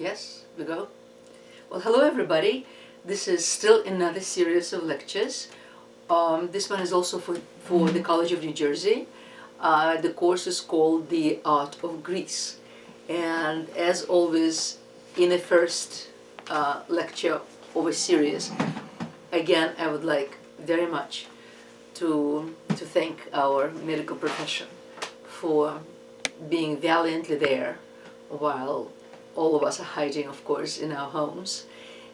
Yes, we go. Well, hello everybody. This is still another series of lectures. This one is also for the College of New Jersey. The course is called The Art of Greece. And as always, in the first lecture of a series, again, I would like very much to thank our medical profession for being valiantly there while all of us are hiding, of course, in our homes.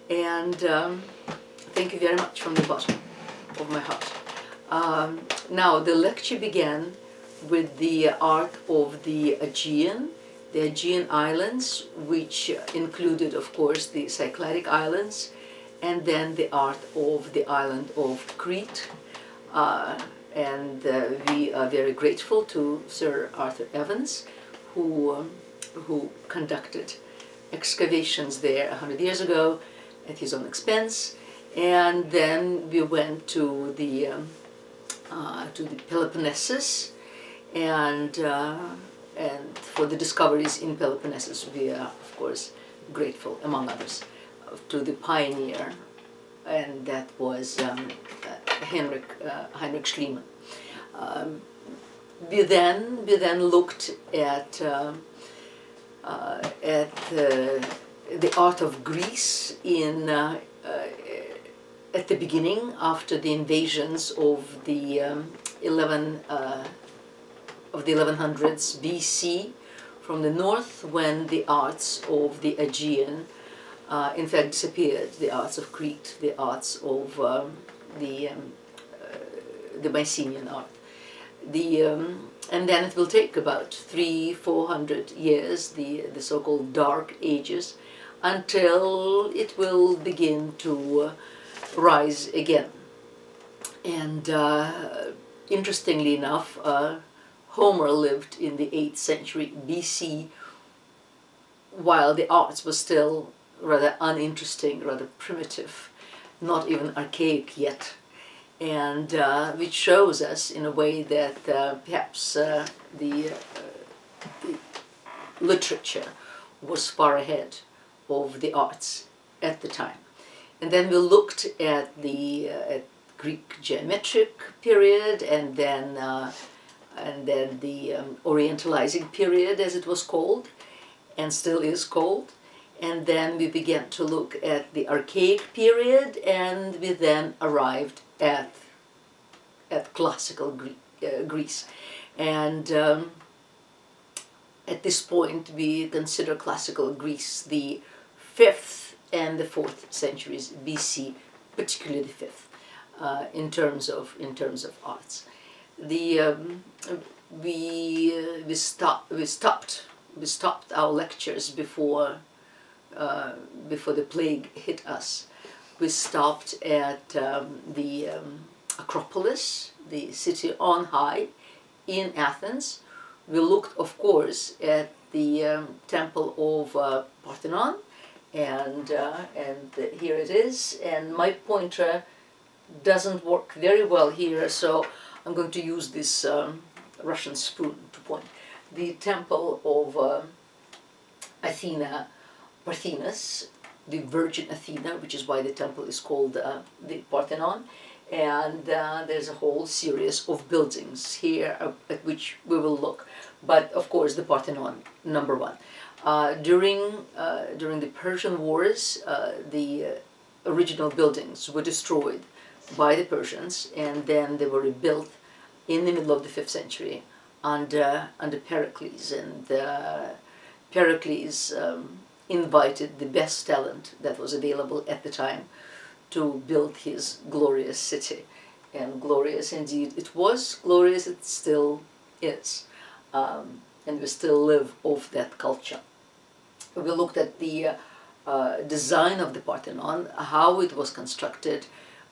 And thank you very much from the bottom of my heart. Now, the lecture began with the art of the Aegean Islands, which included, of course, the Cycladic Islands, and then the art of the island of Crete. And we are very grateful to Sir Arthur Evans, who conducted excavations there 100 years ago at his own expense. And then we went to the Peloponnesus, and for the discoveries in Peloponnesus, we are of course grateful, among others, to the pioneer, and that was Heinrich Schliemann. We then looked at the art of Greece in at the beginning, after the invasions of the 1100s BC from the north, when the arts of the Aegean in fact disappeared, the arts of Crete, the arts of the Mycenaean art. And then it will take about 300-400 years, the so-called Dark Ages, until it will begin to rise again. And interestingly enough, Homer lived in the 8th century BC, while the arts were still rather uninteresting, rather primitive, not even archaic yet. And which shows us in a way that perhaps the literature was far ahead of the arts at the time. And then we looked at the Greek geometric period, and then the Orientalizing period, as it was called, and still is called. And then we began to look at the archaic period, and we then arrived at classical Greece. And at this point we consider classical Greece the 5th and the 4th centuries BC, particularly the 5th, in terms of arts. We stopped our lectures before the plague hit us. We stopped at the Acropolis, the city on high in Athens. We looked, of course, at the temple of Parthenon, and here it is. And my pointer doesn't work very well here, so I'm going to use this Russian spoon to point. The temple of Athena, Parthenos, the Virgin Athena, which is why the temple is called the Parthenon. And there's a whole series of buildings here at which we will look. But of course, the Parthenon, number one. During the Persian Wars, the original buildings were destroyed by the Persians, and then they were rebuilt in the middle of the 5th century under Pericles. And Pericles invited the best talent that was available at the time to build his glorious city. And glorious indeed it was, glorious it still is. And we still live off that culture. We looked at the design of the Parthenon, how it was constructed,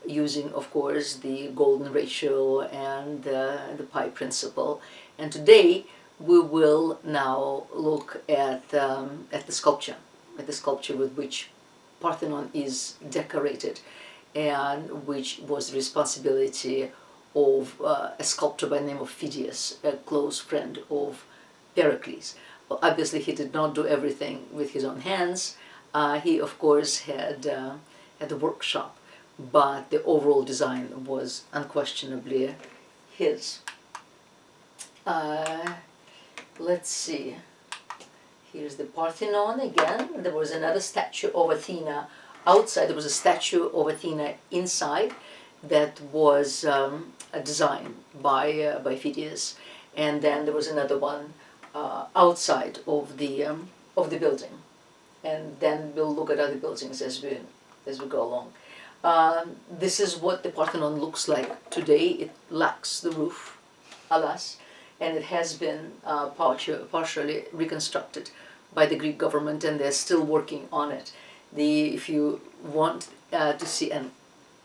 using, of course, the golden ratio and the pi principle. And today we will now look at the sculpture with which Parthenon is decorated, and which was the responsibility of a sculptor by the name of Phidias, a close friend of Pericles. Well, obviously he did not do everything with his own hands. He of course had a workshop, but the overall design was unquestionably his. Let's see. Here's the Parthenon again. There was another statue of Athena outside. There was a statue of Athena inside that was designed by Phidias, and then there was another one outside of the building. And then we'll look at other buildings as we go along. This is what the Parthenon looks like today. It lacks the roof, alas, and it has been partially reconstructed by the Greek government, and they're still working on it. If you want to see an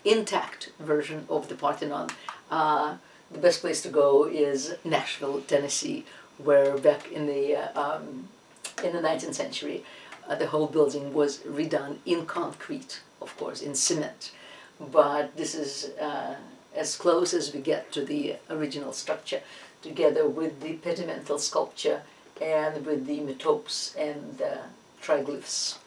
intact version of the Parthenon, the best place to go is Nashville, Tennessee, where back in the 19th century, the whole building was redone in concrete, of course, in cement. But this is as close as we get to the original structure, together with the pedimental sculpture and with the metopes and triglyphs.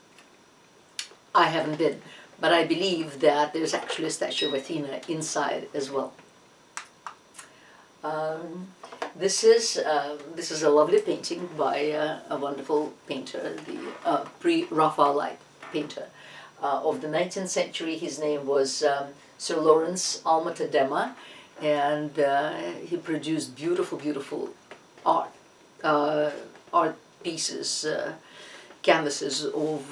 I haven't been, but I believe that there's actually a statue of Athena inside as well. This is a lovely painting by a wonderful painter, the pre-Raphaelite painter of the 19th century. His name was Sir Lawrence Alma-Tadema, and he produced beautiful, beautiful art pieces, canvases of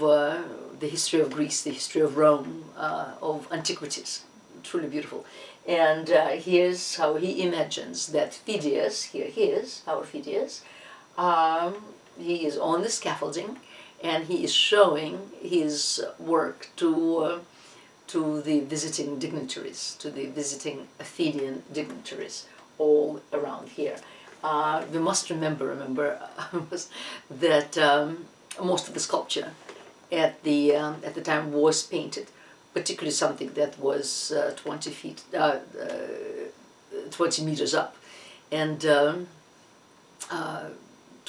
the history of Greece, the history of Rome, of antiquities. Truly beautiful. And here's how he imagines that Phidias, here he is, our Phidias, he is on the scaffolding, and he is showing his work to the visiting dignitaries, to the visiting Athenian dignitaries all around here. We must remember that most of the sculpture at the time was painted, particularly something that was 20 meters up, and to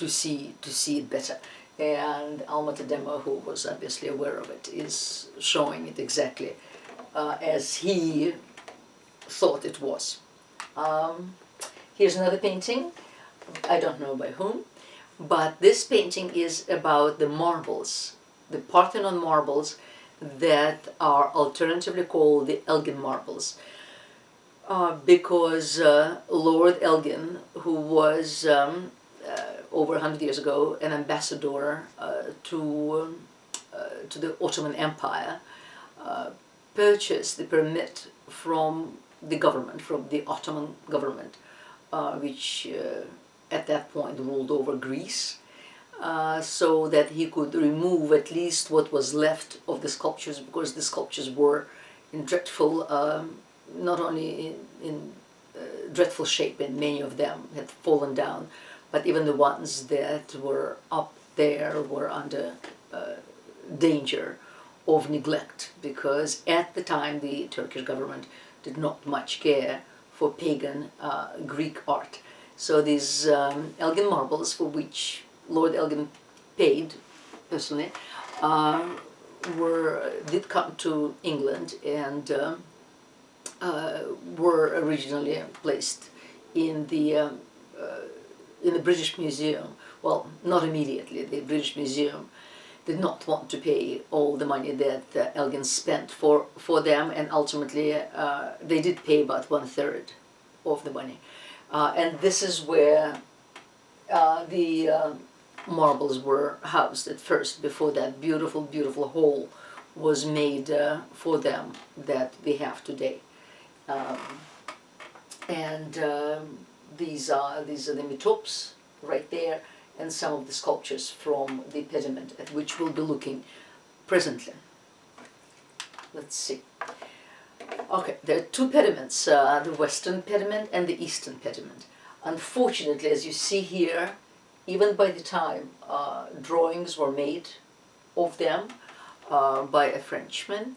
see it better. And Alma-Tadema, who was obviously aware of it, is showing it exactly as he thought it was. Here's another painting. I don't know by whom, but this painting is about the marbles, the Parthenon marbles that are alternatively called the Elgin Marbles, because Lord Elgin, who was over 100 years ago an ambassador to the Ottoman Empire, purchased the permit from the government, from the Ottoman government, which at that point ruled over Greece, so that he could remove at least what was left of the sculptures, because the sculptures were in dreadful, not only in dreadful shape, and many of them had fallen down, but even the ones that were up there were under danger of neglect, because at the time the Turkish government did not much care for pagan Greek art. So these Elgin marbles, for which Lord Elgin paid personally, did come to England and were originally placed in the British Museum. Well, not immediately. The British Museum did not want to pay all the money that Elgin spent for them, and ultimately they did pay about 1/3 of the money. And this is where the marbles were housed at first, before that beautiful, beautiful hall was made for them that we have today. These are the metopes right there, and some of the sculptures from the pediment, at which we'll be looking presently. Let's see. Okay, there are two pediments, the western pediment and the eastern pediment. Unfortunately, as you see here, even by the time drawings were made of them by a Frenchman,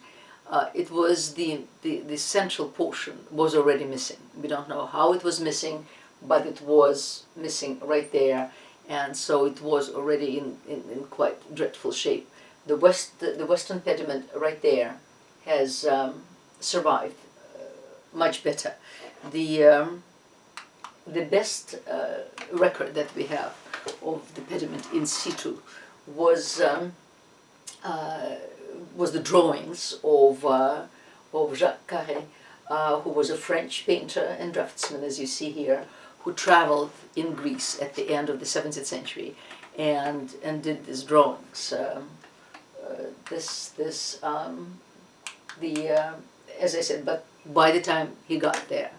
it was the central portion was already missing. We don't know how it was missing, but it was missing right there, and so it was already in quite dreadful shape the western pediment right there has survived much better. The best record that we have of the pediment in situ was the drawings of Jacques Carré, who was a French painter and draftsman, as you see here, who traveled in Greece at the end of the 17th century and did these drawings. As I said, but by the time he got there,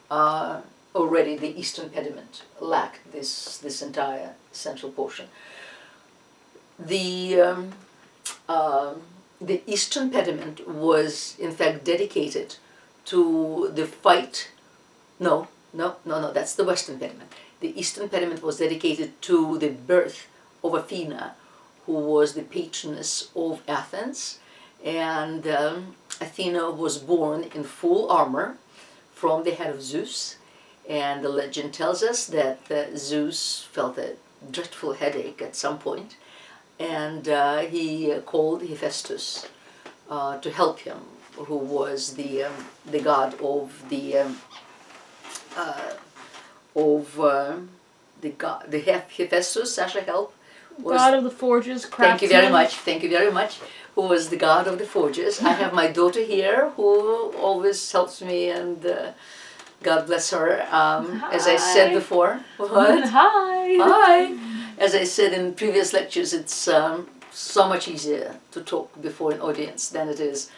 already the eastern pediment lacked this entire central portion. The eastern pediment was in fact dedicated to the fight. No, that's the western pediment. The eastern pediment was dedicated to the birth of Athena, who was the patroness of Athens, and Athena was born in full armor from the head of Zeus, and the legend tells us that Zeus felt a dreadful headache at some point, and he called Hephaestus to help him, who was the god of the Hephaestus, Sasha, help. Was, god of the forges, craftsman. Thank you very much, who was the god of the forges. I have my daughter here who always helps me, and God bless her. As I said before, what? Hi. As I said in previous lectures, it's so much easier to talk before an audience than it is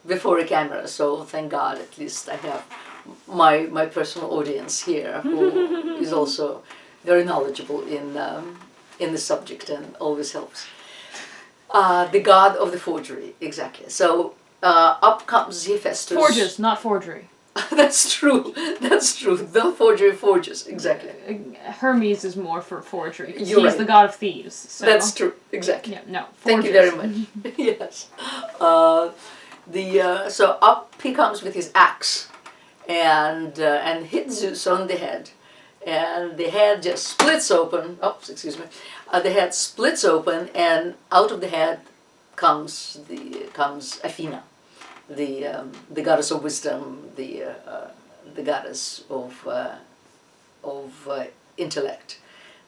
before a camera. So thank God, at least I have my personal audience here, who is also very knowledgeable in the subject and always helps. The god of the forgery, exactly. So up comes Hephaestus. Forges, not forgery. That's true. The forgery forges, exactly. Hermes is more for forgery, because he's right. the god of thieves. So. That's true, exactly. Yeah, no, forges. Thank you very much. Yes. So up he comes with his axe, and hits Zeus on the head, and the head just splits open. Oops, excuse me. The head splits open, and out of the head comes Athena, the goddess of wisdom, the goddess of intellect,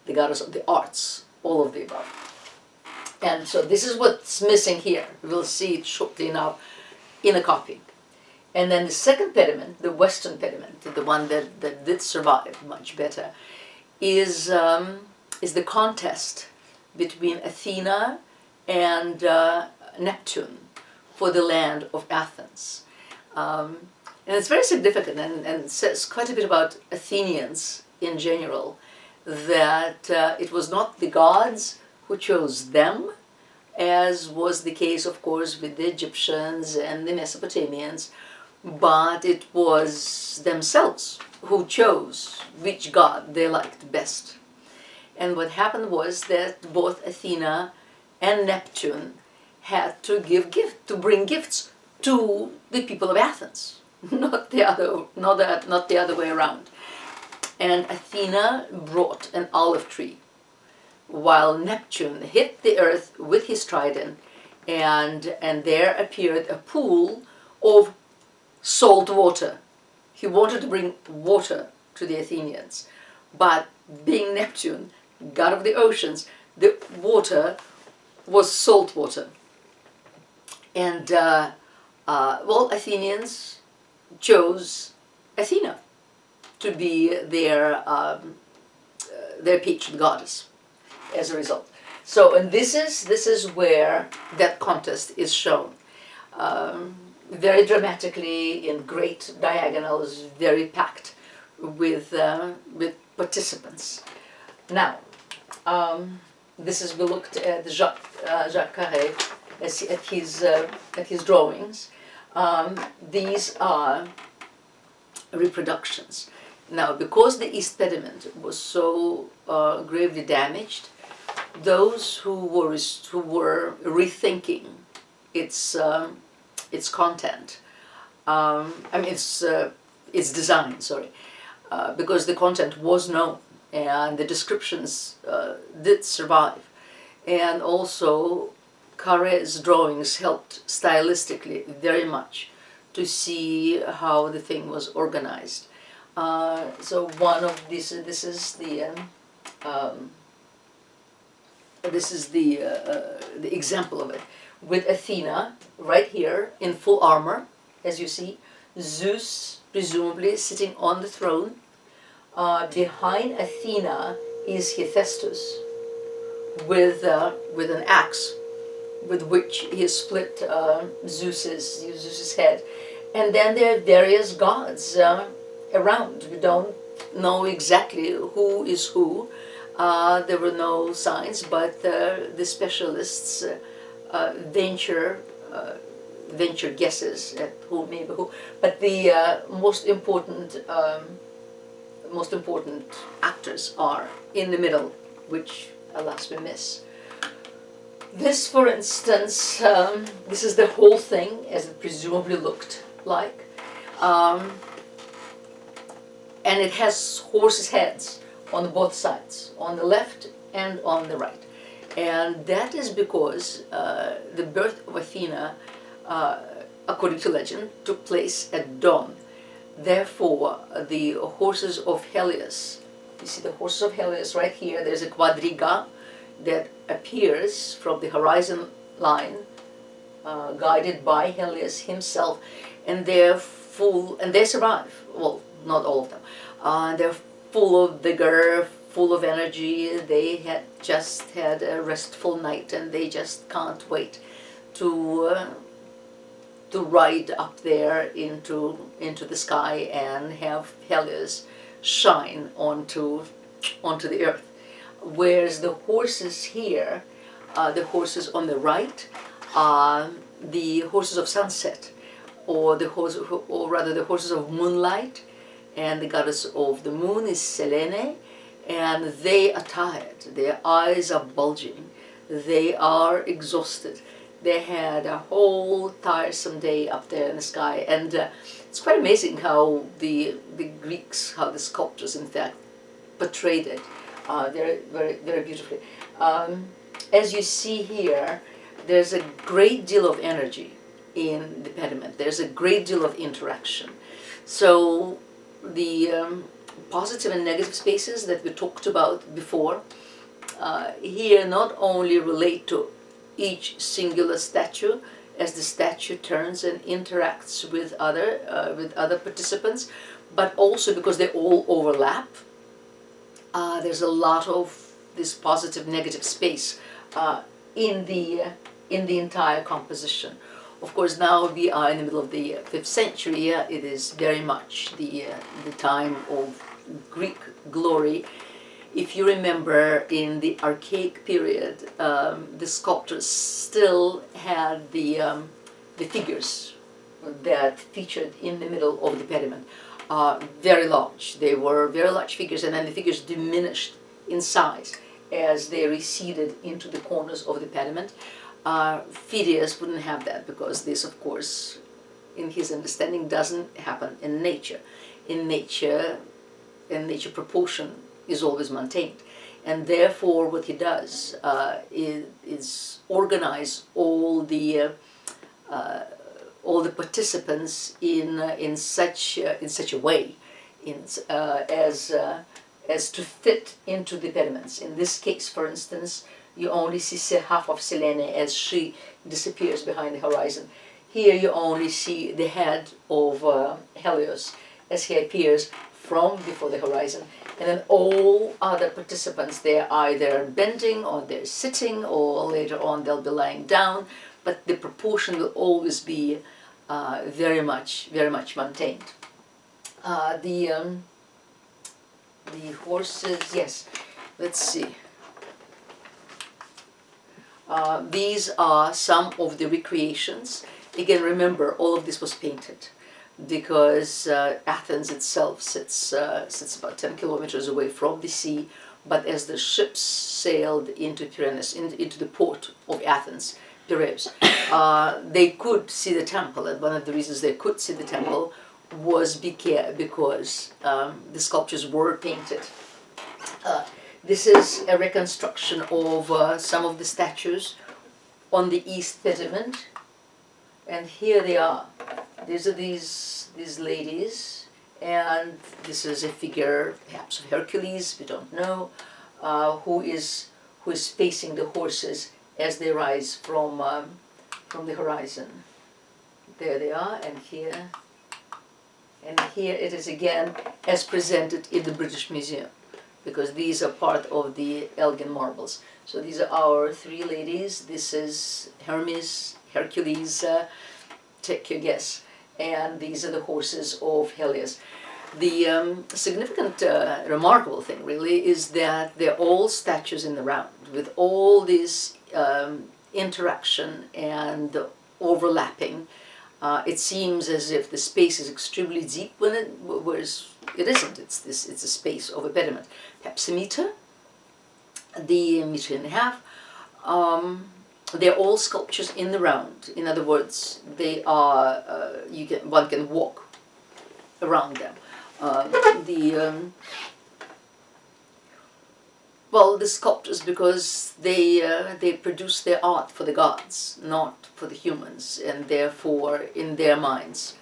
the goddess of the arts, all of the above. And so this is what's missing here. We'll see it shortly now in a copy. And then the second pediment, the western pediment, the one that did survive much better, is the contest between Athena and Neptune for the land of Athens. And it's very significant, and says quite a bit about Athenians in general, that it was not the gods who chose them, as was the case, of course, with the Egyptians and the Mesopotamians, but it was themselves who chose which god they liked best. And what happened was that both Athena and Neptune had to bring gifts to the people of Athens, not the other way around. And Athena brought an olive tree, while Neptune hit the earth with his trident, and there appeared a pool of salt water. He wanted to bring water to the Athenians, but being Neptune, god of the oceans, the water was salt water. And Athenians chose Athena to be their patron goddess as a result. So, and this is where that contest is shown. Very dramatically, in great diagonals, very packed with participants. Now, we looked at Jacques Carré at his drawings. These are reproductions. Now, because the East Pediment was so gravely damaged, those who were rethinking its content, its design, sorry, because the content was known and the descriptions did survive, and also Carré's drawings helped stylistically very much to see how the thing was organized. So one of these, this is the example of it, with Athena right here in full armor, as you see, Zeus presumably sitting on the throne. Behind Athena is Hephaestus with an axe, with which he split Zeus's head. And then there are various gods around. We don't know exactly who is who. There were no signs, but the specialists venture guesses at who may be who. But the most important actors are in the middle, which alas we miss. This, for instance, this is the whole thing as it presumably looked like, and it has horses' heads on both sides, on the left and on the right. And that is because the birth of Athena, according to legend, took place at dawn. Therefore, the horses of Helios, you see the horses of Helios right here, there's a quadriga that appears from the horizon line, guided by Helios himself, and they're full, and they survive, well, not all of them, they're full of vigor, full of energy. They had just had a restful night and they just can't wait to ride up there into the sky and have Helios shine onto the earth. Whereas the horses here, the horses on the right, are the horses of sunset, or rather the horses of moonlight, and the goddess of the moon is Selene, and they are tired, their eyes are bulging, they are exhausted. They had a whole tiresome day up there in the sky, and it's quite amazing how the Greeks, how the sculptors in fact portrayed it very, very, very beautifully. As you see here, there's a great deal of energy in the pediment. There's a great deal of interaction. So the positive and negative spaces that we talked about before here not only relate to each singular statue as the statue turns and interacts with other participants, but also because they all overlap. There's a lot of this positive negative space in the entire composition. Of course, now we are in the middle of the 5th century. It is very much the time of Greek glory. If you remember, in the archaic period, the sculptors still had the figures that featured in the middle of the pediment. Very large. They were very large figures, and then the figures diminished in size as they receded into the corners of the pediment. Phidias wouldn't have that, because this, of course, in his understanding, doesn't happen in nature. In nature, proportion is always maintained, and therefore what he does is organize all the participants in such a way as to fit into the pediments. In this case, for instance, you only see half of Selene as she disappears behind the horizon. Here you only see the head of Helios as he appears from before the horizon, and then all other participants, they're either bending or they're sitting, or later on they'll be lying down, but the proportion will always be very much maintained. The horses, yes, let's see. These are some of the recreations. Again, remember, all of this was painted, because Athens itself sits about 10 kilometers away from the sea, but as the ships sailed into Piraeus, into the port of Athens, Piraeus, they could see the temple, and one of the reasons they could see the temple was because the sculptures were painted. This is a reconstruction of some of the statues on the east pediment, and here they are. These are these ladies, and this is a figure, perhaps of Hercules, we don't know, who is facing the horses as they rise from the horizon. There they are, and here it is again as presented in the British Museum, because these are part of the Elgin Marbles. So these are our three ladies. This is Hermes, Hercules, take your guess, and these are the horses of Helios. The significant, remarkable thing really is that they're all statues in the round, with all this interaction and overlapping. It seems as if the space is extremely deep when whereas it isn't. It's a space of a pediment. Perhaps a meter, the meter and a half. They're all sculptures in the round. In other words, they are one can walk around them. The sculptures, because they produce their art for the gods, not for the humans, and therefore in their minds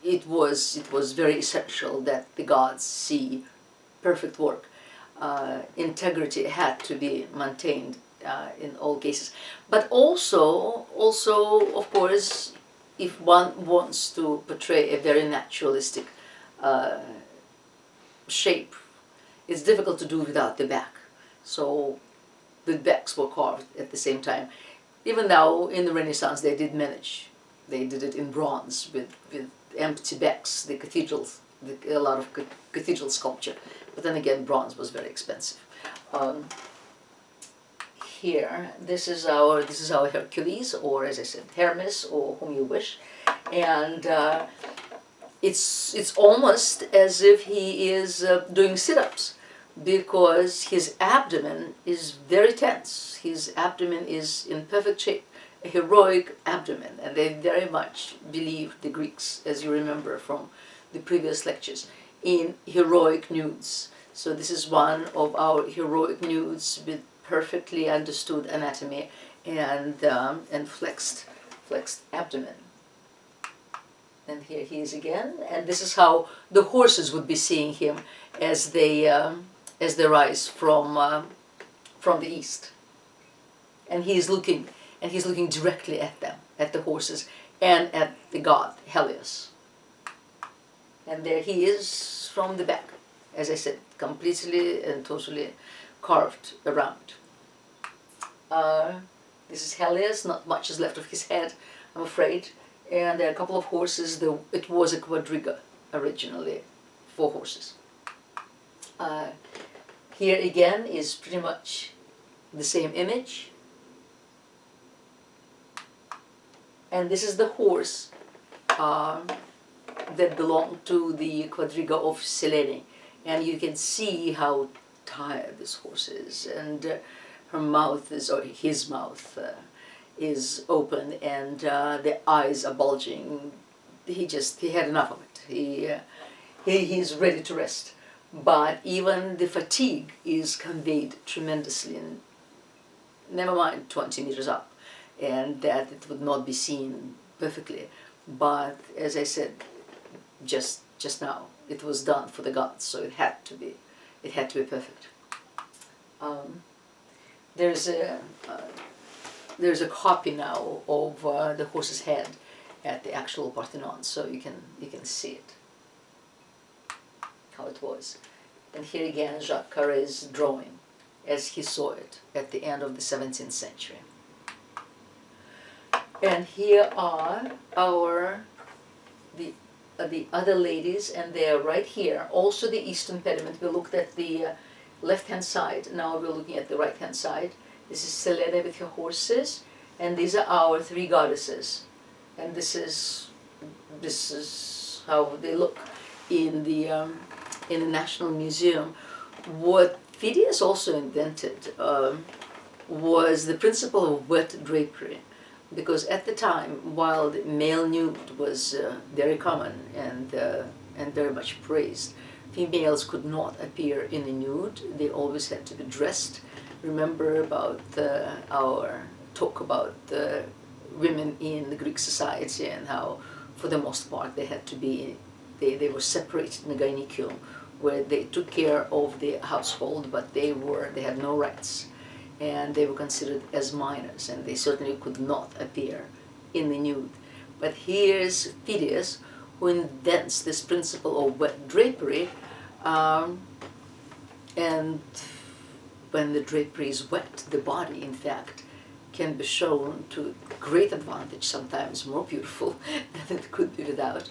it was very essential that the gods see perfect work. Integrity had to be maintained in all cases, but also of course, if one wants to portray a very naturalistic shape, it's difficult to do without the back. So the backs were carved at the same time. Even though in the Renaissance they did manage, they did it in bronze with empty backs, the cathedrals, a lot of cathedral sculpture. But then again, bronze was very expensive. Here, this is our Hercules, or as I said, Hermes, or whom you wish, and it's almost as if he is doing sit-ups, because his abdomen is very tense. His abdomen is in perfect shape, a heroic abdomen, and they very much believed, the Greeks, as you remember from the previous lectures, in heroic nudes. So this is one of our heroic nudes with perfectly understood anatomy and flexed abdomen. And here he is again, and this is how the horses would be seeing him as they rise from the east. And he's looking directly at them, at the horses, and at the god Helios. And there he is from the back, as I said, completely and totally carved around. This is Helios. Not much is left of his head, I'm afraid. And there are a couple of horses. It was a quadriga originally, 4 horses. Here again is pretty much the same image. And this is the horse that belonged to the quadriga of Selene. And you can see how tired this horse is, and her mouth is, or his mouth is open, and the eyes are bulging. He had enough of it. He's ready to rest. But even the fatigue is conveyed tremendously, and never mind 20 meters up, and that it would not be seen perfectly. But as I said just now, it was done for the gods, so it had to be perfect. There's a copy now of the horse's head at the actual Parthenon, so you can see it, how it was. And here again, Jacques Carré's drawing as he saw it at the end of the 17th century. And here are the other ladies, and they are right here. Also the eastern pediment. We looked at the left-hand side. Now we're looking at the right-hand side. This is Selene with her horses, and these are our 3 goddesses. And this is how they look in the National Museum. What Phidias also invented was the principle of wet drapery, because at the time, while the male nude was very common and very much praised, females could not appear in a nude. They always had to be dressed remember about our talk about women in the Greek society and how, for the most part, they had to be, they were separated in the gynaeceum, where they took care of the household, but they had no rights, and they were considered as minors, and they certainly could not appear in the nude. But here's Phidias, who invents this principle of wet drapery, and when the drapery is wet, the body, in fact, can be shown to great advantage, sometimes more beautiful than it could be without.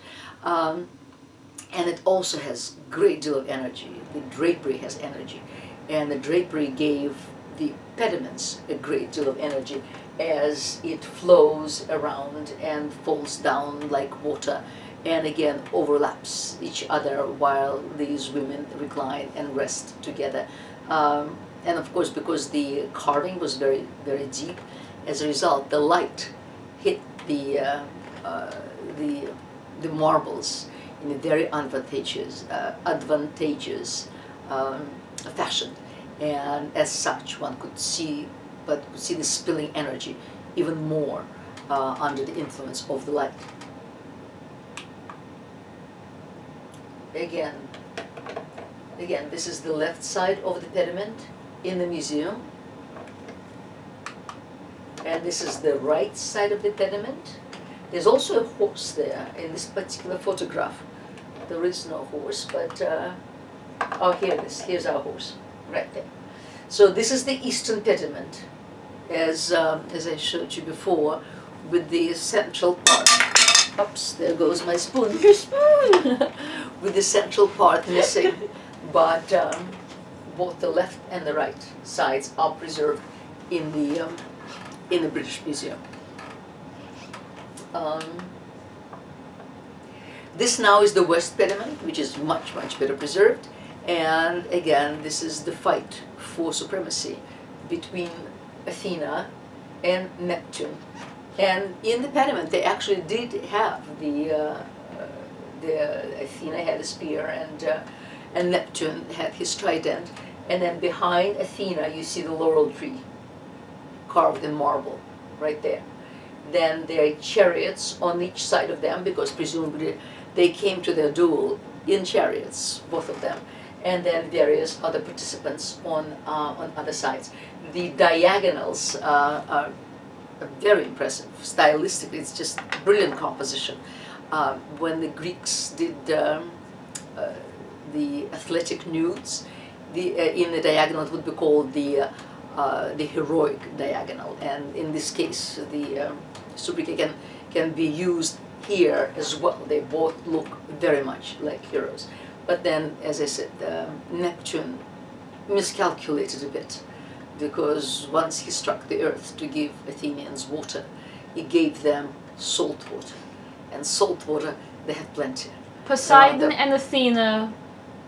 And it also has a great deal of energy. The drapery has energy, and the drapery gave the pediments a great deal of energy as it flows around and falls down like water, and again overlaps each other while these women recline and rest together. And of course, because the carving was very, very deep, as a result, the light hit the marbles in a very advantageous fashion, and as such, one could see the spilling energy even more under the influence of the light. Again, this is the left side of the pediment in the museum, and this is the right side of the pediment. There's also a horse there in this particular photograph. There is no horse, but oh, here it is. Here's our horse, right there. So this is the eastern pediment, as I showed you before, with the central part. Oops, there goes my spoon. Your spoon! With the central part missing, but both the left and the right sides are preserved in the British Museum. This now is the West Pediment, which is much, much better preserved. And again, this is the fight for supremacy between Athena and Neptune. And in the pediment, they actually did have the Athena had a spear, and Neptune had his trident. And then behind Athena, you see the laurel tree carved in marble, right there. Then there are chariots on each side of them, because presumably they came to their duel in chariots, both of them. And then various other participants on other sides. The diagonals are very impressive. Stylistically, it's just brilliant composition. When the Greeks did the athletic nudes, in the diagonal it would be called the heroic diagonal, and in this case the sobriquet can be used here as well. They both look very much like heroes. But then, as I said, Neptune miscalculated a bit, because once he struck the earth to give Athenians water, he gave them salt water. And salt water, they had plenty. Poseidon and Athena,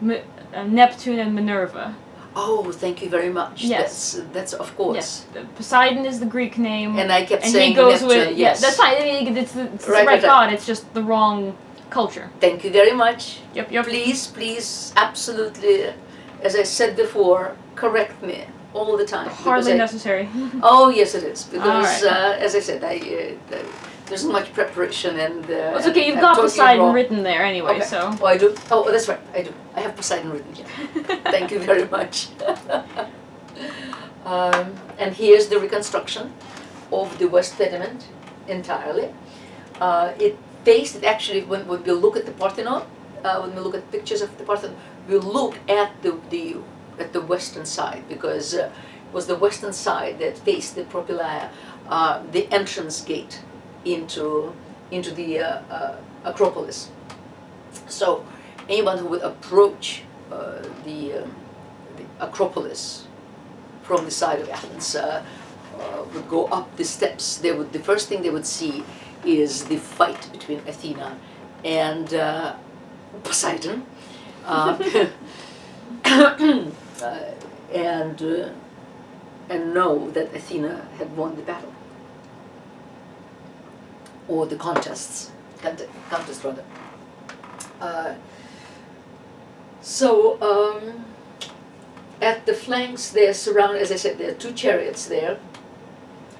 Neptune and Minerva. Oh, thank you very much. Yes. That's of course. Yes. Poseidon is the Greek name. And I kept and saying he goes Neptune, with, yes. That's fine. I mean, it's the Right, right right. god, it's just the wrong culture. Thank you very much. Yep. Please, absolutely, as I said before, correct me all the time. Hardly necessary. Oh, yes it is, because All right. As I said, there's much preparation, and Well, it's okay, you've I'm got totally Poseidon wrong. written there anyway, Okay. so. Oh, I do? Oh, that's right, I do. I have Poseidon written here. Thank you very much. And here's the reconstruction of the West Pediment entirely. It actually, when we look at the Parthenon, when we look at pictures of the Parthenon, we look at the western side, because it was the western side that faced the Propylaea, the entrance gate into the Acropolis. So anyone who would approach the Acropolis from the side of Athens would go up the steps. The first thing they would see is the fight between Athena and Poseidon, and know that Athena had won the battle, or the contest rather. At the flanks, they're surrounded, as I said, there are two chariots there,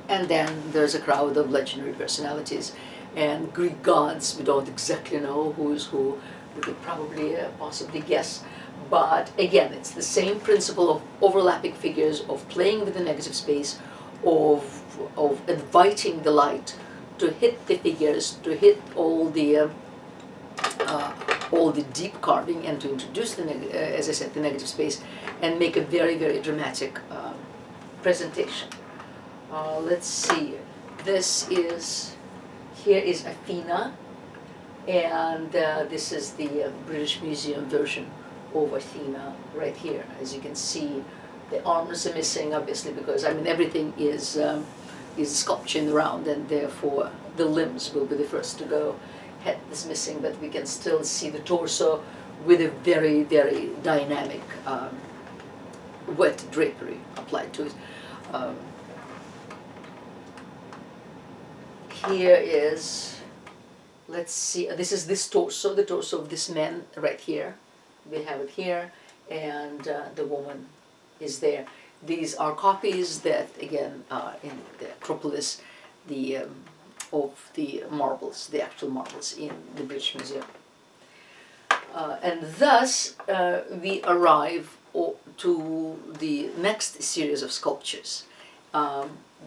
and then there's a crowd of legendary personalities and Greek gods. We don't exactly know who is who. We could probably possibly guess. But again, it's the same principle of overlapping figures, of playing with the negative space, of inviting the light to hit the figures, to hit all the deep carving, and to introduce the as I said, the negative space, and make a very, very dramatic presentation. Let's see. Here is Athena, and this is the British Museum version of Athena right here. As you can see, the arms are missing, obviously, because I mean everything is sculpture in the round, and therefore the limbs will be the first to go. Head is missing, but we can still see the torso with a very, very dynamic wet drapery applied to it. Here is, let's see, this is this torso, the torso of this man right here. We have it here, and the woman is there. These are copies that, again, are in the Acropolis, of the marbles, the actual marbles in the British Museum. And thus, we arrive to the next series of sculptures.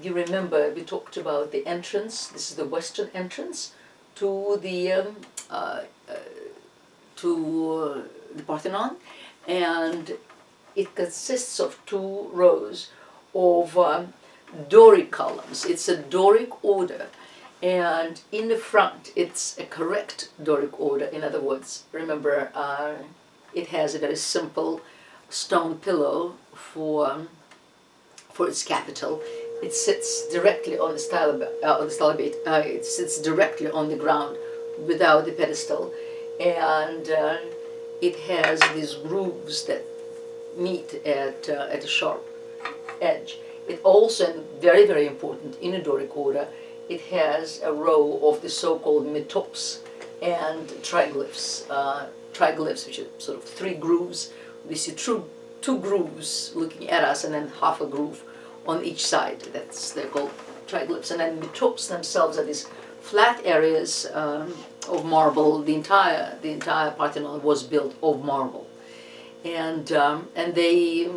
You remember we talked about the entrance. This is the western entrance to the Parthenon, and it consists of two rows of Doric columns. It's a Doric order, and in the front it's a correct Doric order. In other words, remember, it has a very simple stone pillow for its capital. It sits directly on the stylobate. It sits directly on the ground without the pedestal, and it has these grooves that meet at a sharp edge. It also, and very, very important in a Doric order, it has a row of the so-called metops and triglyphs. Triglyphs, which are sort of three grooves. We see two grooves looking at us, and then half a groove on each side. They're called triglyphs. And then metops themselves are these flat areas of marble. The entire Parthenon was built of marble, and they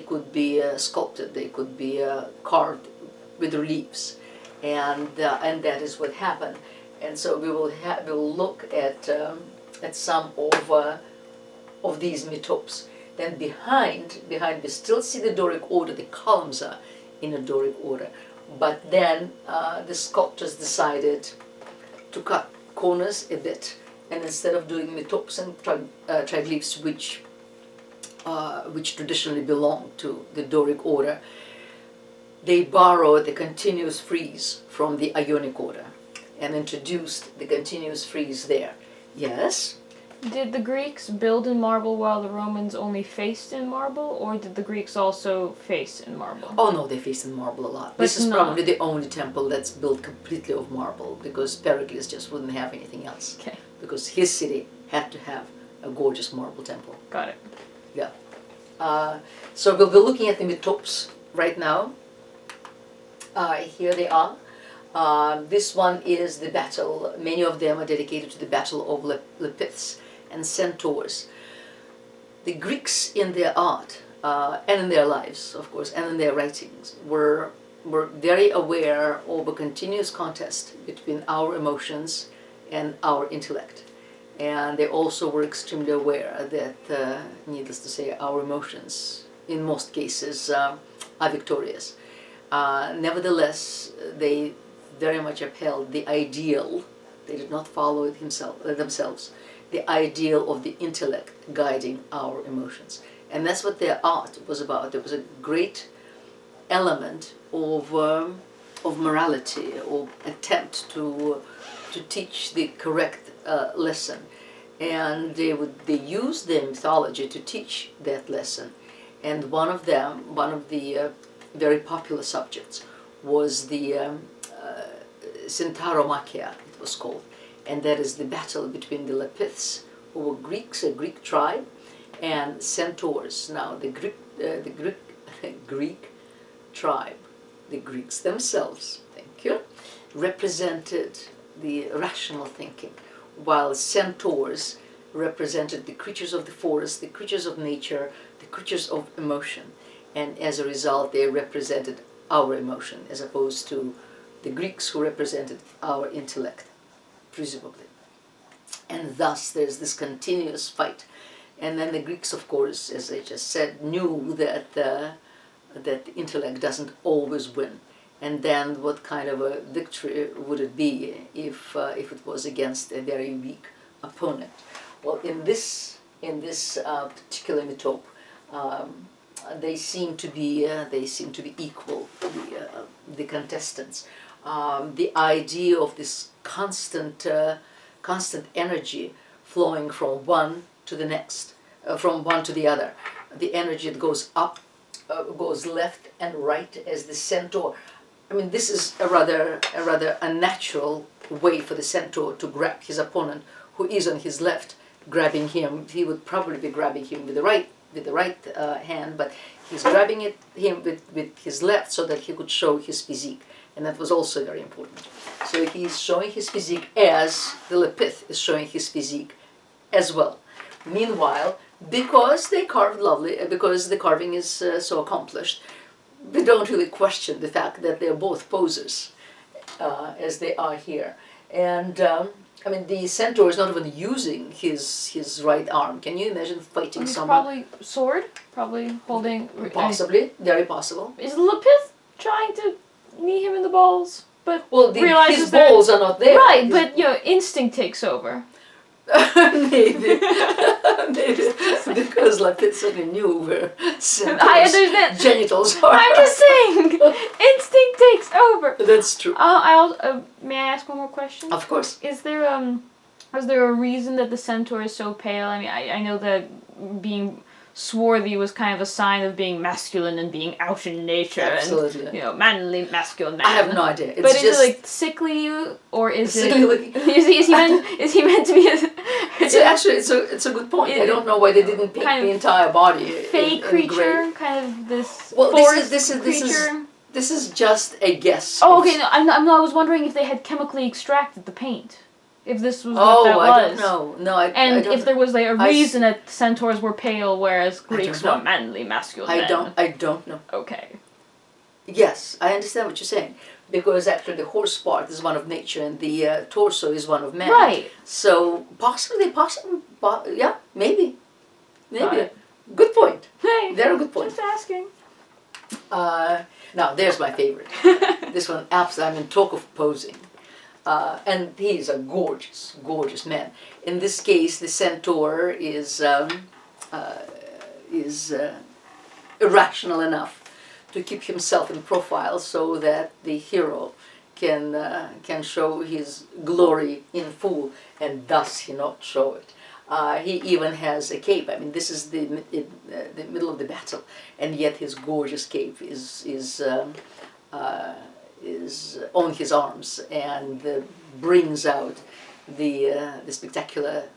could be sculpted. They could be carved with reliefs, and that is what happened. And so we will look at some of these metops. Then behind we still see the Doric order. The columns are in a Doric order, but then the sculptors decided to cut corners a bit, and instead of doing metops and triglyphs, which traditionally belong to the Doric order, they borrowed the continuous frieze from the Ionic Order and introduced the continuous frieze there. Yes? Did the Greeks build in marble while the Romans only faced in marble, or did the Greeks also face in marble? Oh no, they faced in marble a lot. This is probably the only temple that's built completely of marble, because Pericles just wouldn't have anything else. Okay. Because his city had to have a gorgeous marble temple. Got it. Yeah. So we'll be looking at the metops right now. Here they are. This one is the battle. Many of them are dedicated to the battle of Lepiths and centaurs. The Greeks, in their art and in their lives, of course, and in their writings, were very aware of a continuous contest between our emotions and our intellect. And they also were extremely aware that, needless to say, our emotions, in most cases, are victorious. Nevertheless, they very much upheld the ideal. They did not follow it themselves. The ideal of the intellect guiding our emotions. And that's what their art was about. There was a great element of morality, or attempt to teach the correct lesson. And they used their mythology to teach that lesson. And one of the very popular subjects was the Centauromakia, it was called, and that is the battle between the Lepiths, who were Greeks, a Greek tribe, and centaurs. Now the the Greek tribe, the Greeks themselves, thank you, represented the rational thinking, while centaurs represented the creatures of the forest, the creatures of nature, the creatures of emotion, and as a result they represented our emotion as opposed to the Greeks who represented our intellect, presumably. And thus there's this continuous fight. And then the Greeks, of course, as I just said, knew that that the intellect doesn't always win. And then what kind of a victory would it be if it was against a very weak opponent? Well, in this particular metope, they seem to be equal, the contestants. The idea of this constant energy flowing from one to the next, from one to the other. The energy that goes up, goes left and right as the centaur. I mean, this is a rather unnatural way for the centaur to grab his opponent, who is on his left, grabbing him. He would probably be grabbing him with the right hand, but he's grabbing him with his left so that he could show his physique, and that was also very important. So he's showing his physique as the Lepith is showing his physique as well. Meanwhile, because they carved lovely, because the carving is so accomplished, we don't really question the fact that they're both posers, as they are here. And I mean, the centaur is not even using his right arm. Can you imagine fighting someone? Probably sword, probably holding. Possibly, very possible. Is Lepith trying to knee him in the balls? But well, his balls are not there. Right, but instinct takes over. Maybe. Because Lepith certainly knew where centaurs' genitals are. I'm just saying, instinct takes over. That's true. May I ask one more question? Of course. Is there a reason that the centaur is so pale? I mean, I know that being swarthy was kind of a sign of being masculine and being out in nature. Absolutely. And, manly, masculine man. I have no idea. But is it like sickly, or is sickly it? looking? Is he meant to be? It's a good point. I don't know why they didn't paint the entire body. Fey creature, gray. kind of this. Well, forest creature. This is just a guess. Oh, okay. No, I was wondering if they had chemically extracted the paint. If this was what that was. I don't know. No, I don't if there was like a reason that centaurs were pale, whereas Greeks were manly, masculine men. I don't know. Okay. Yes, I understand what you're saying. Because actually the horse part is one of nature and the torso is one of man. Right. So possibly, yeah, maybe. Good point. Hey, very good point. Just asking. Now, there's my favorite. This one, absolutely, I mean, talk of posing. And he's a gorgeous, gorgeous man. In this case, the centaur is irrational enough to keep himself in profile so that the hero can show his glory in full, and thus he not show it. He even has a cape. I mean, this is the middle of the battle, and yet his gorgeous cape is on his arms and brings out the spectacular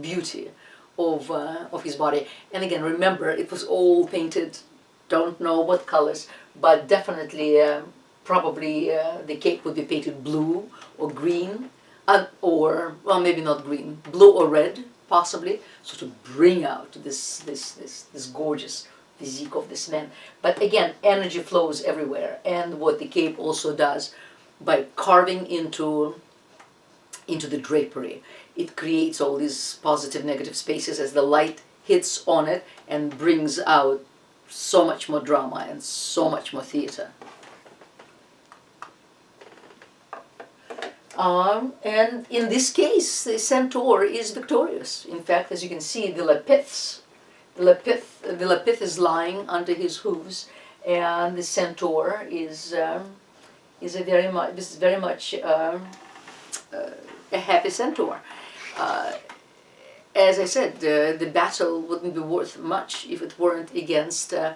beauty of his body. And again, remember, it was all painted. Don't know what colors, but definitely, probably the cape would be painted blue or green. Or, well, maybe not green, blue or red, possibly, so to bring out this gorgeous physique of this man. But again, energy flows everywhere, and what the cape also does, by carving into the drapery, it creates all these positive, negative spaces as the light hits on it and brings out so much more drama and so much more theater. And in this case, the centaur is victorious. In fact, as you can see, the Lepith is lying under his hooves, and the centaur is very much a happy centaur. As I said, the battle wouldn't be worth much if it weren't against a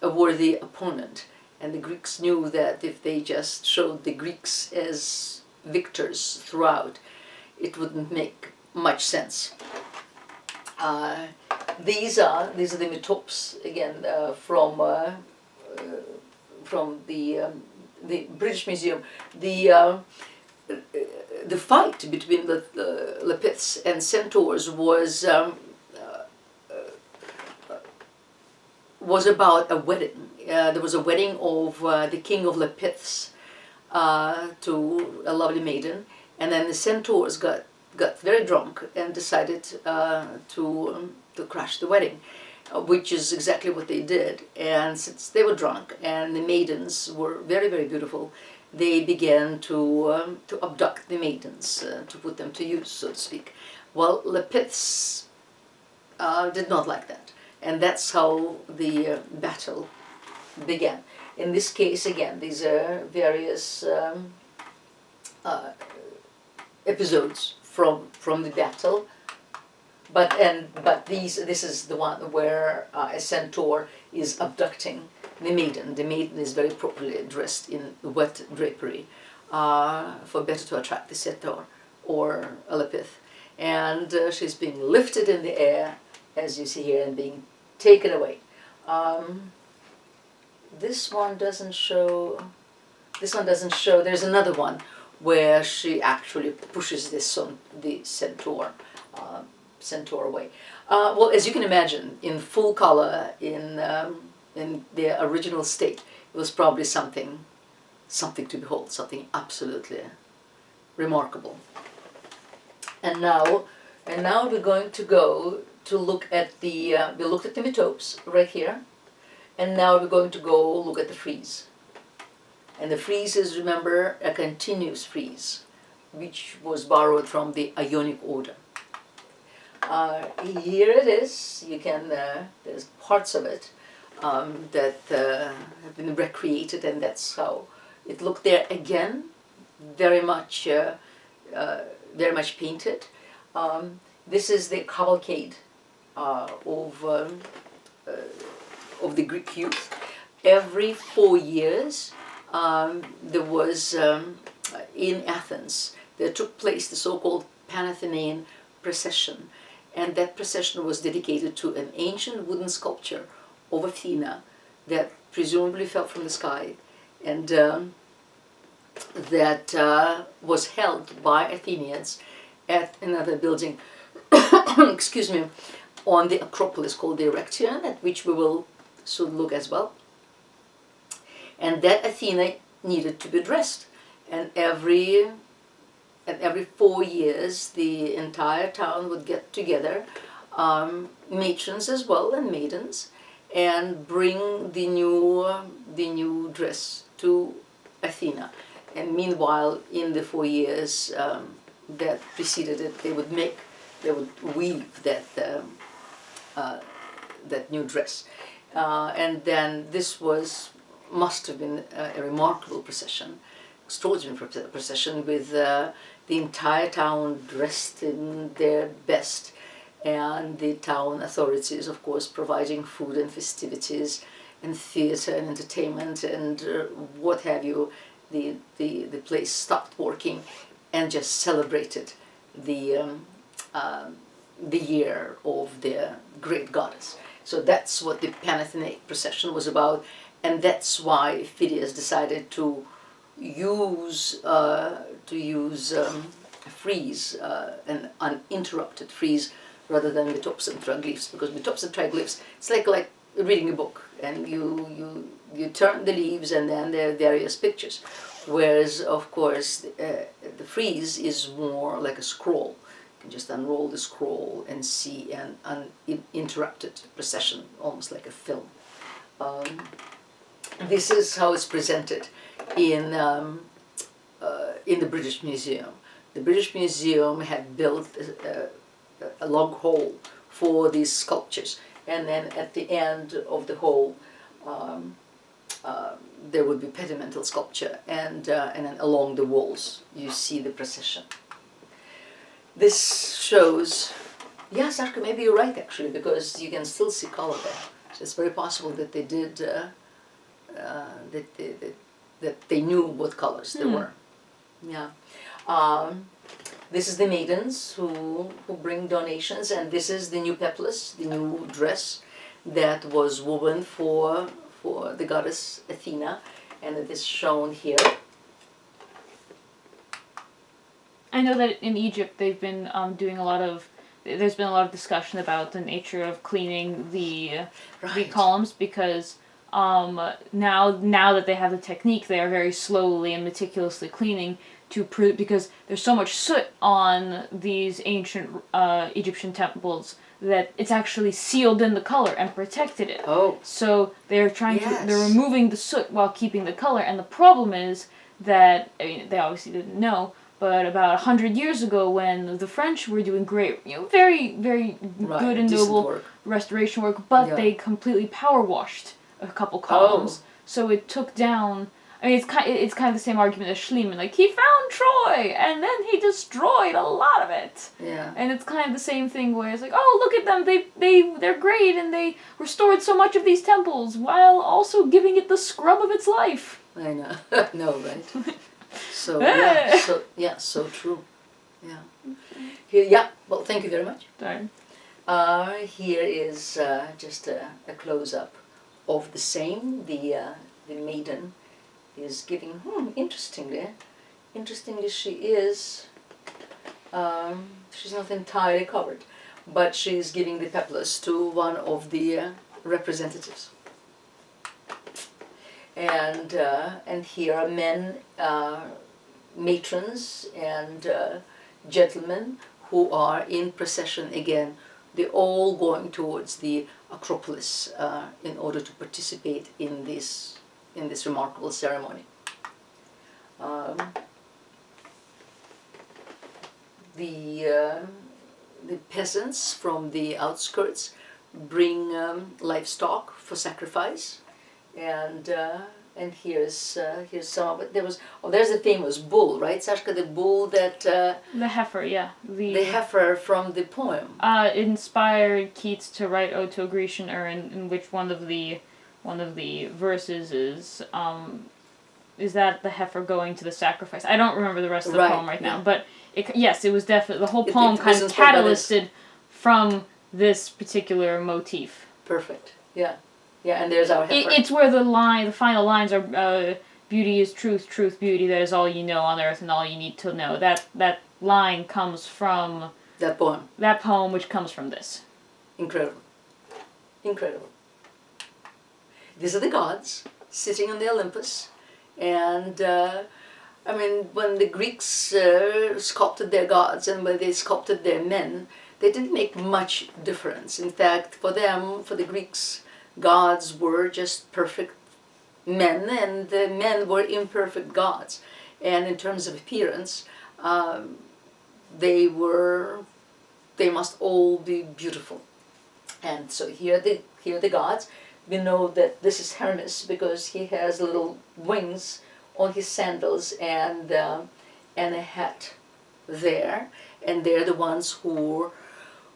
worthy opponent. And the Greeks knew that if they just showed the Greeks as victors throughout, it wouldn't make much sense. these are the metopes again from the British Museum. The fight between the Lapiths and centaurs was about a wedding. There was a wedding of the king of Lapiths to a lovely maiden, and then the centaurs got very drunk and decided to crash the wedding, which is exactly what they did. And since they were drunk and the maidens were very, very beautiful, they began to abduct the maidens, to put them to use, so to speak. Well, Lapiths did not like that, and that's how the battle began. In this case, again, these are various episodes from the battle, but this is the one where a centaur is abducting the maiden. The maiden is very properly dressed in wet drapery, for better to attract the centaur or a Lapith, and she's being lifted in the air, as you see here, and being taken away. This one doesn't show. There's another one where she actually pushes the centaur away. Well, as you can imagine, in full color, in their original state, it was probably something to behold, something absolutely remarkable. And now we're going to go to look at we looked at the metopes right here, and now we're going to go look at the frieze. And the frieze is, remember, a continuous frieze, which was borrowed from the Ionic Order. Here it is. You can there's parts of it that have been recreated, and that's how it looked there again. Very much painted. This is the cavalcade of the Greek youth. Every 4 years, there was in Athens, there took place the so-called Panathenaic Procession, and that procession was dedicated to an ancient wooden sculpture of Athena that presumably fell from the sky, and that was held by Athenians at another building, excuse me, on the Acropolis called the Aegean, at which we will soon look as well. And that Athena needed to be dressed, and every 4 years the entire town would get together, matrons as well and maidens, and bring the new dress to Athena. And meanwhile, in the 4 years that preceded it, they would weave that new dress, and then this must have been a remarkable procession, extraordinary procession, with the entire town dressed in their best, and the town authorities, of course, providing food and festivities and theater and entertainment and what have you. The place stopped working and just celebrated the year of their great goddess. So that's what the Panathenaic Procession was about, and that's why Phidias decided to use a frieze, an uninterrupted frieze, rather than metopes and triglyphs, because metopes and triglyphs, it's like reading a book, and you turn the leaves and then there are various pictures, whereas of course the frieze is more like a scroll. You can just unroll the scroll and see an uninterrupted procession, almost like a film. This is how it's presented in the British Museum. The British Museum had built a log hole for these sculptures, and then at the end of the hole there would be pedimental sculpture, and then along the walls you see the procession. This shows, yes, Arka, maybe you're right actually, because you can still see color there. So it's very possible that they did, that they knew what colors there were. Yeah. This is the maidens who bring donations, and this is the new peplus, the new dress that was woven for the goddess Athena, and it is shown here. I know that in Egypt they've been doing a lot of. There's been a lot of discussion about the nature of cleaning the columns, because now that they have the technique, they are very slowly and meticulously cleaning because there's so much soot on these ancient Egyptian temples that it's actually sealed in the color and protected it. Oh. So they're they're removing the soot while keeping the color, and the problem is that, I mean, they obviously didn't know, but about 100 years ago, when the French were doing great, very, very good and noble restoration work, but they completely power washed a couple columns. So it took down. I mean, it's kind of the same argument as Schliemann. Like, he found Troy, and then he destroyed a lot of it. Yeah. And it's kind of the same thing where it's like, oh, look at them, they're great, and they restored so much of these temples while also giving it the scrub of its life. I know. No, right? So so true. Yeah. Here, well, thank you very much. Sorry. Here is just a close-up of the same. The maiden is giving, interestingly she is, she's not entirely covered, but she's giving the peplus to one of the representatives. And here are men, matrons and gentlemen who are in procession again. They're all going towards the Acropolis in order to participate in this remarkable ceremony. The peasants from the outskirts bring livestock for sacrifice, and here's some of it. There's the famous bull, right, Sashka? The bull that the heifer, yeah, the heifer from the poem. Inspired Keats to write "Ode to a Grecian Urn," in which one of the verses is that the heifer going to the sacrifice. I don't remember the rest of the poem right now, but it was definitely, the whole poem kind of catalysted from this particular motif. Perfect. Yeah, and there's our heifer. It's where the final lines are, beauty is truth, truth, beauty, that is all you know on earth and all you need to know. That line comes from that poem. That poem, which comes from this. Incredible. These are the gods sitting on the Olympus, and I mean, when the Greeks sculpted their gods and when they sculpted their men, they didn't make much difference. In fact, for the Greeks, gods were just perfect men, and the men were imperfect gods. And in terms of appearance, they must all be beautiful. And so here are the gods. We know that this is Hermes because he has little wings on his sandals and a hat there, and they're the ones who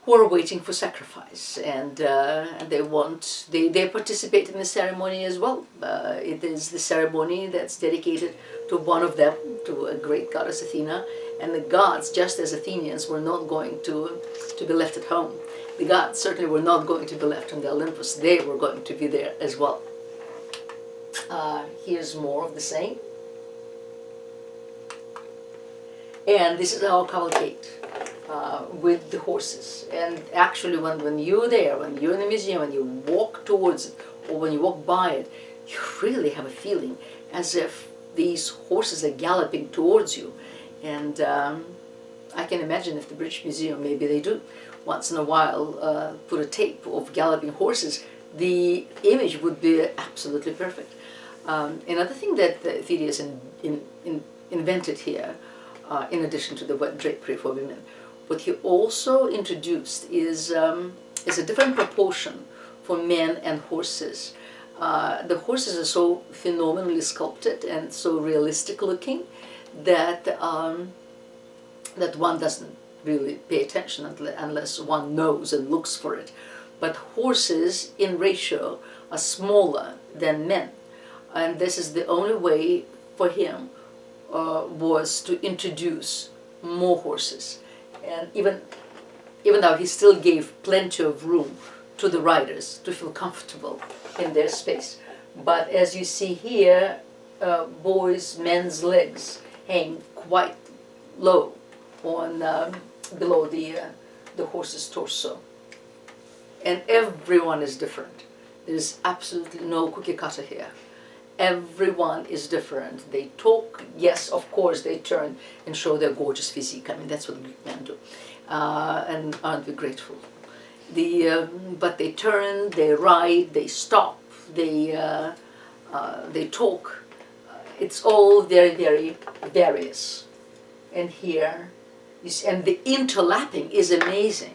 are waiting for sacrifice, and they participate in the ceremony as well. It is the ceremony that's dedicated to one of them, to a great goddess Athena, and the gods, just as Athenians, were not going to be left at home. The gods certainly were not going to be left on the Olympus. They were going to be there as well. Here's more of the same. And this is our cavalcade with the horses. And actually, when you're there, when you're in the museum, when you walk towards it, or when you walk by it, you really have a feeling as if these horses are galloping towards you. And I can imagine if the British Museum, maybe they do, once in a while put a tape of galloping horses, the image would be absolutely perfect. Another thing that Thaddeus invented here, in addition to the wet drapery for women, what he also introduced is a different proportion for men and horses. The horses are so phenomenally sculpted and so realistic looking that that one doesn't really pay attention unless one knows and looks for it. But horses in ratio are smaller than men, and this is the only way for him was to introduce more horses. And even though he still gave plenty of room to the riders to feel comfortable in their space. But as you see here, men's legs hang quite low on below the horse's torso. And everyone is different. There's absolutely no cookie cutter here. Everyone is different. They talk, yes, of course, they turn and show their gorgeous physique. I mean, that's what Greek men do. And aren't we grateful? But they turn, they ride, they stop, they talk. It's all very, very various. And here, and the interlapping is amazing,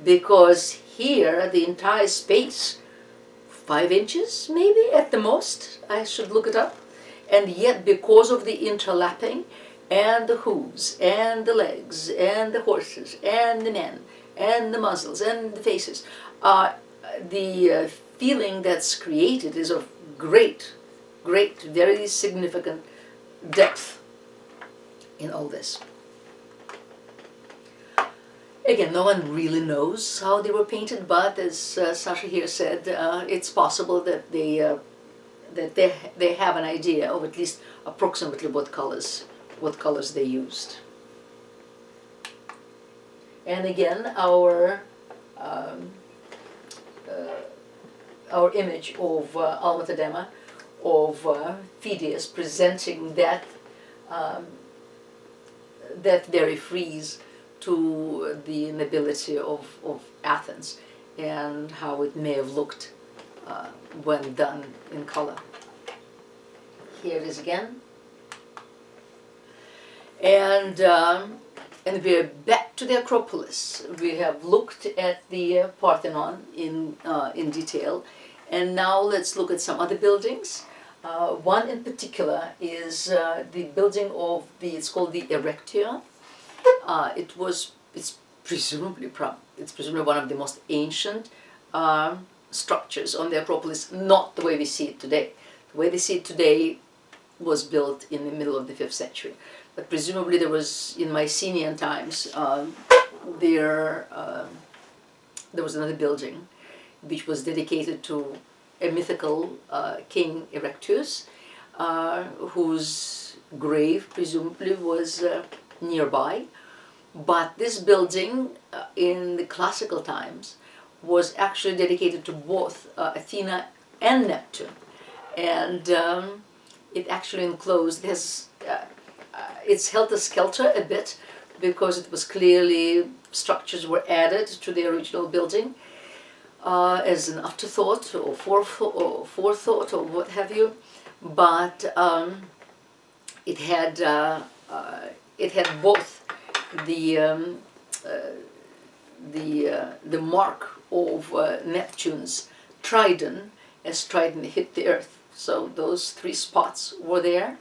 because here the entire space, 5 inches maybe at the most, I should look it up, and yet because of the interlapping and the hooves and the legs and the horses and the men and the muzzles and the faces, the feeling that's created is of great, very significant depth in all this. Again, no one really knows how they were painted, but as Sasha here said, it's possible that they have an idea of at least approximately what colors they used. And again, our image of Alma of Phidias presenting that very frieze to the nobility of Athens, and how it may have looked when done in color. Here it is again. And we're back to the Acropolis. We have looked at the Parthenon in detail, and now let's look at some other buildings. One in particular is the building of it's called the Erectio. It's presumably one of the most ancient structures on the Acropolis, not the way we see it today. The way they see it today was built in the middle of the 5th century. But presumably there was, in Mycenaean times, there was another building which was dedicated to a mythical king Erectus, whose grave presumably was nearby. But this building in the classical times was actually dedicated to both Athena and Neptune. And it actually enclosed, it's helter-skelter a bit, because it was clearly, structures were added to the original building as an afterthought or forethought or what have you. But it had both the mark of Neptune's trident, as trident hit the earth. So those 3 spots were there,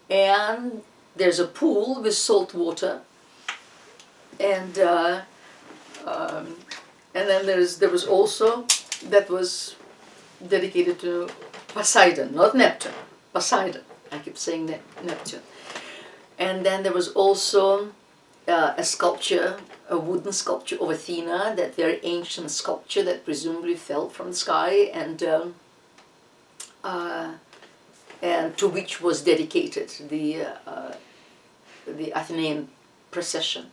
and there's a pool with salt water, and then there was also, that was dedicated to Poseidon, not Neptune, Poseidon. I keep saying Neptune. And then there was also a sculpture, a wooden sculpture of Athena, that very ancient sculpture that presumably fell from the sky, and to which was dedicated the Athenian procession.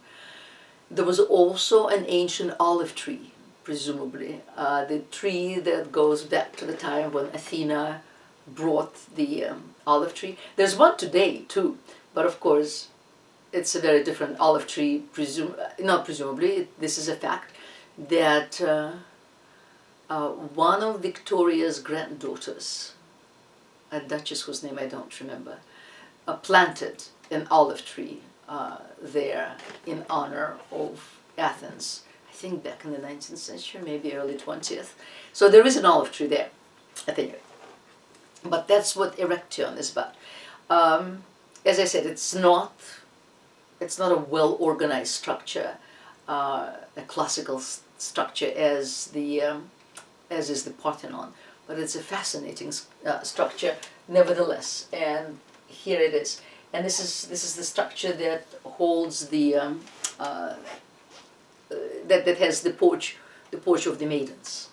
There was also an ancient olive tree, presumably, the tree that goes back to the time when Athena brought the olive tree. There's one today too, but of course it's a very different olive tree. Not presumably, this is a fact, that one of Victoria's granddaughters, a duchess whose name I don't remember, planted an olive tree there in honor of Athens. I think back in the 19th century, maybe early 20th. So there is an olive tree there, I think. But that's what Erection is about. As I said, it's not a well-organized structure, a classical structure as is the Parthenon, but it's a fascinating structure nevertheless. And here it is. and this is the structure that holds the that has the porch of the maidens.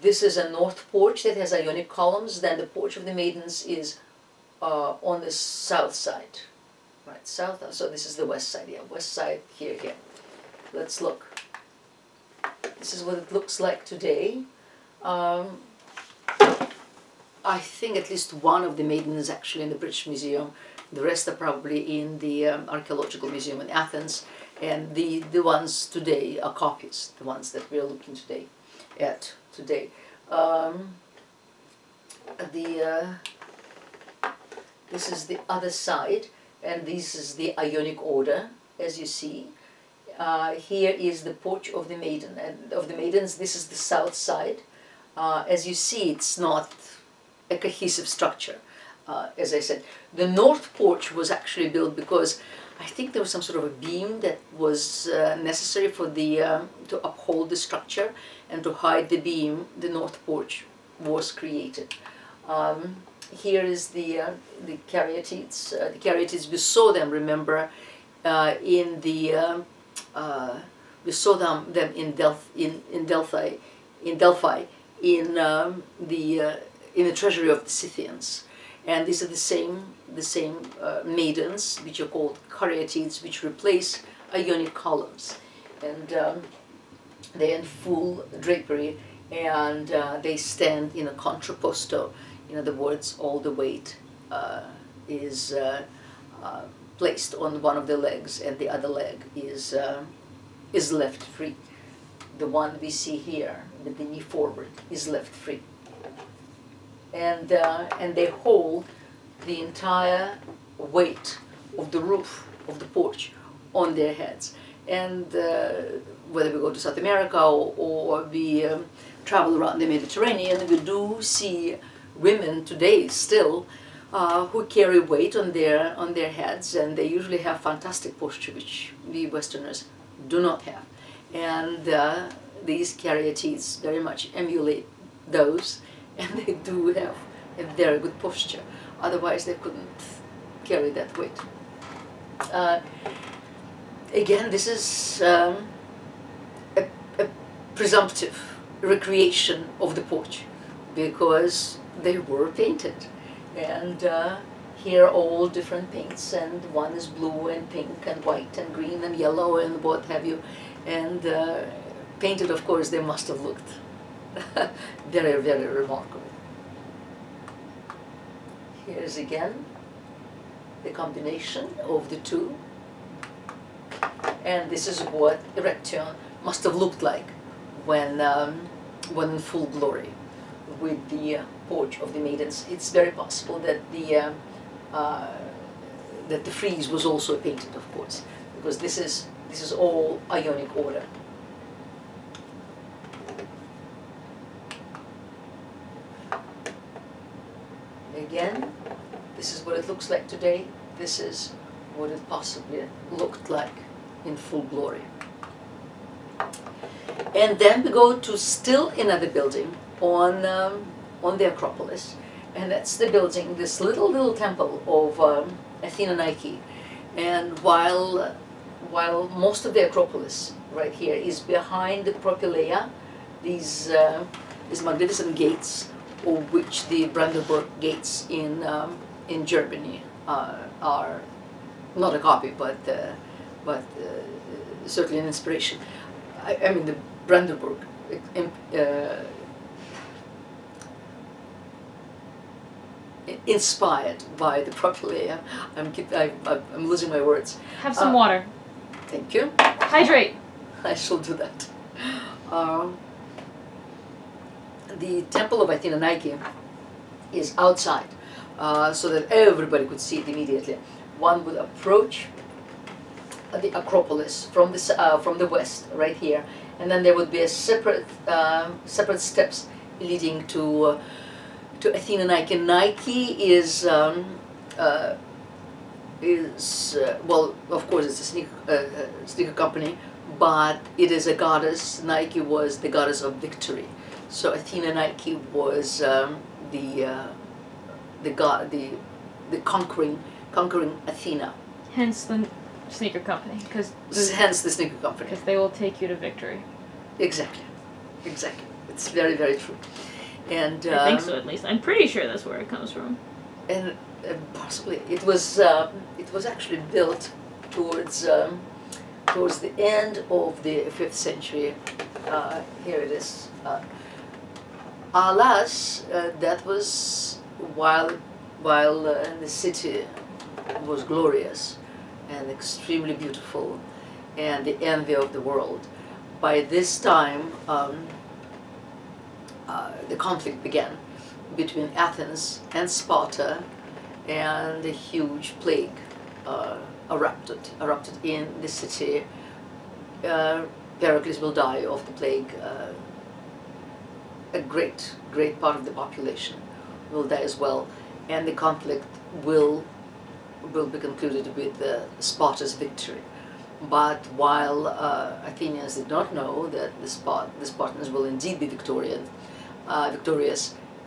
This is a north porch that has Ionic columns. Then the porch of the maidens is on the south side, right? South. So this is the west side. Yeah, west side here. Here. Let's look. This is what it looks like today. I think at least one of the maidens is actually in the British Museum. The rest are probably in the Archaeological Museum in Athens. And the ones today are copies, the ones that we're looking at today. This is the other side, and this is the Ionic Order, as you see. Here is the porch of the maiden, and of the maidens. This is the south side. As you see, it's not a cohesive structure. As I said, the north porch was actually built because I think there was some sort of a beam that was necessary for the to uphold the structure, and to hide the beam, the north porch was created. Here is the caryatides. The caryatides, we saw them. Remember, we saw them in Delphi in the treasury of the Scythians. And these are the same maidens, which are called caryatides, which replace Ionic columns, and they're in full drapery, and they stand in a contrapposto. In other words, all the weight is placed on one of the legs, and the other leg is left free. The one we see here, with the knee forward, is left free. And they hold the entire weight of the roof of the porch on their heads. And whether we go to South America or we travel around the Mediterranean, we do see women today still who carry weight on their heads, and they usually have fantastic posture, which we Westerners do not have. And these caryatides very much emulate those, and they do have a very good posture. Otherwise, they couldn't carry that weight. Again, this is a presumptive recreation of the porch, because they were painted. And here are all different paints, and one is blue and pink and white and green and yellow and what have you. And painted, of course, they must have looked very, very remarkable. Here's again the combination of the two. And this is what Erection must have looked like when in full glory with the porch of the maidens. It's very possible that the frieze was also painted, of course, because this is all Ionic Order. Again, this is what it looks like today. This is what it possibly looked like in full glory. And then we go to still another building on the Acropolis, and that's the building, this little temple of Athena Nike. And while most of the Acropolis right here is behind the Propylaea, these magnificent gates, of which the Brandenburg gates in Germany are not a copy, but certainly an inspiration. I mean, the Brandenburg inspired by the Propylaea. I'm losing my words. Have some water. Thank you. Hydrate. I shall do that. The temple of Athena Nike is outside, so that everybody could see it immediately. One would approach the Acropolis from the west, right here, and then there would be a separate steps leading to Athena Nike. Nike is well, of course, it's a sneaker company, but it is a goddess. Nike was the goddess of victory. So Athena Nike was the conquering conquering Athena. Hence the sneaker company, hence the sneaker company. Because they will take you to victory. Exactly, exactly. It's very, very true. And I think so, at least. I'm pretty sure that's where it comes from. And possibly it was actually built towards the end of the 5th century. Here it is. Alas, that was while the city was glorious and extremely beautiful and the envy of the world. By this time, the conflict began between Athens and Sparta, and a huge plague erupted in the city. Pericles will die of the plague. A great part of the population will die as well, and the conflict will be concluded with Sparta's victory. But while Athenians did not know that the Spartans will indeed be victorious,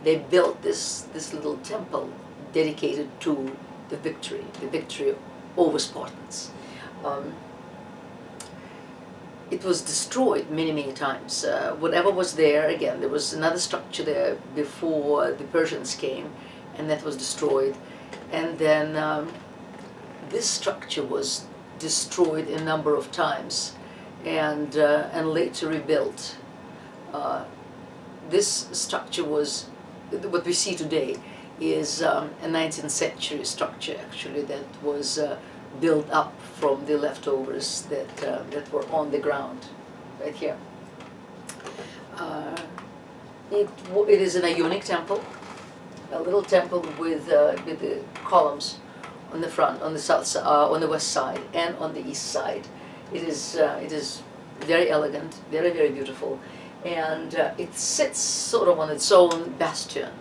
they built this little temple dedicated to the victory over Spartans. It was destroyed many times. Whatever was there, again, there was another structure there before the Persians came, and that was destroyed. And then this structure was destroyed a number of times, and later rebuilt. This structure was, what we see today is a 19th century structure, actually, that was built up from the leftovers that were on the ground right here. It is an Ionic temple, a little temple with the columns on the front, on the south side, on the west side, and on the east side. It is very elegant, very beautiful, and it sits sort of on its own bastion,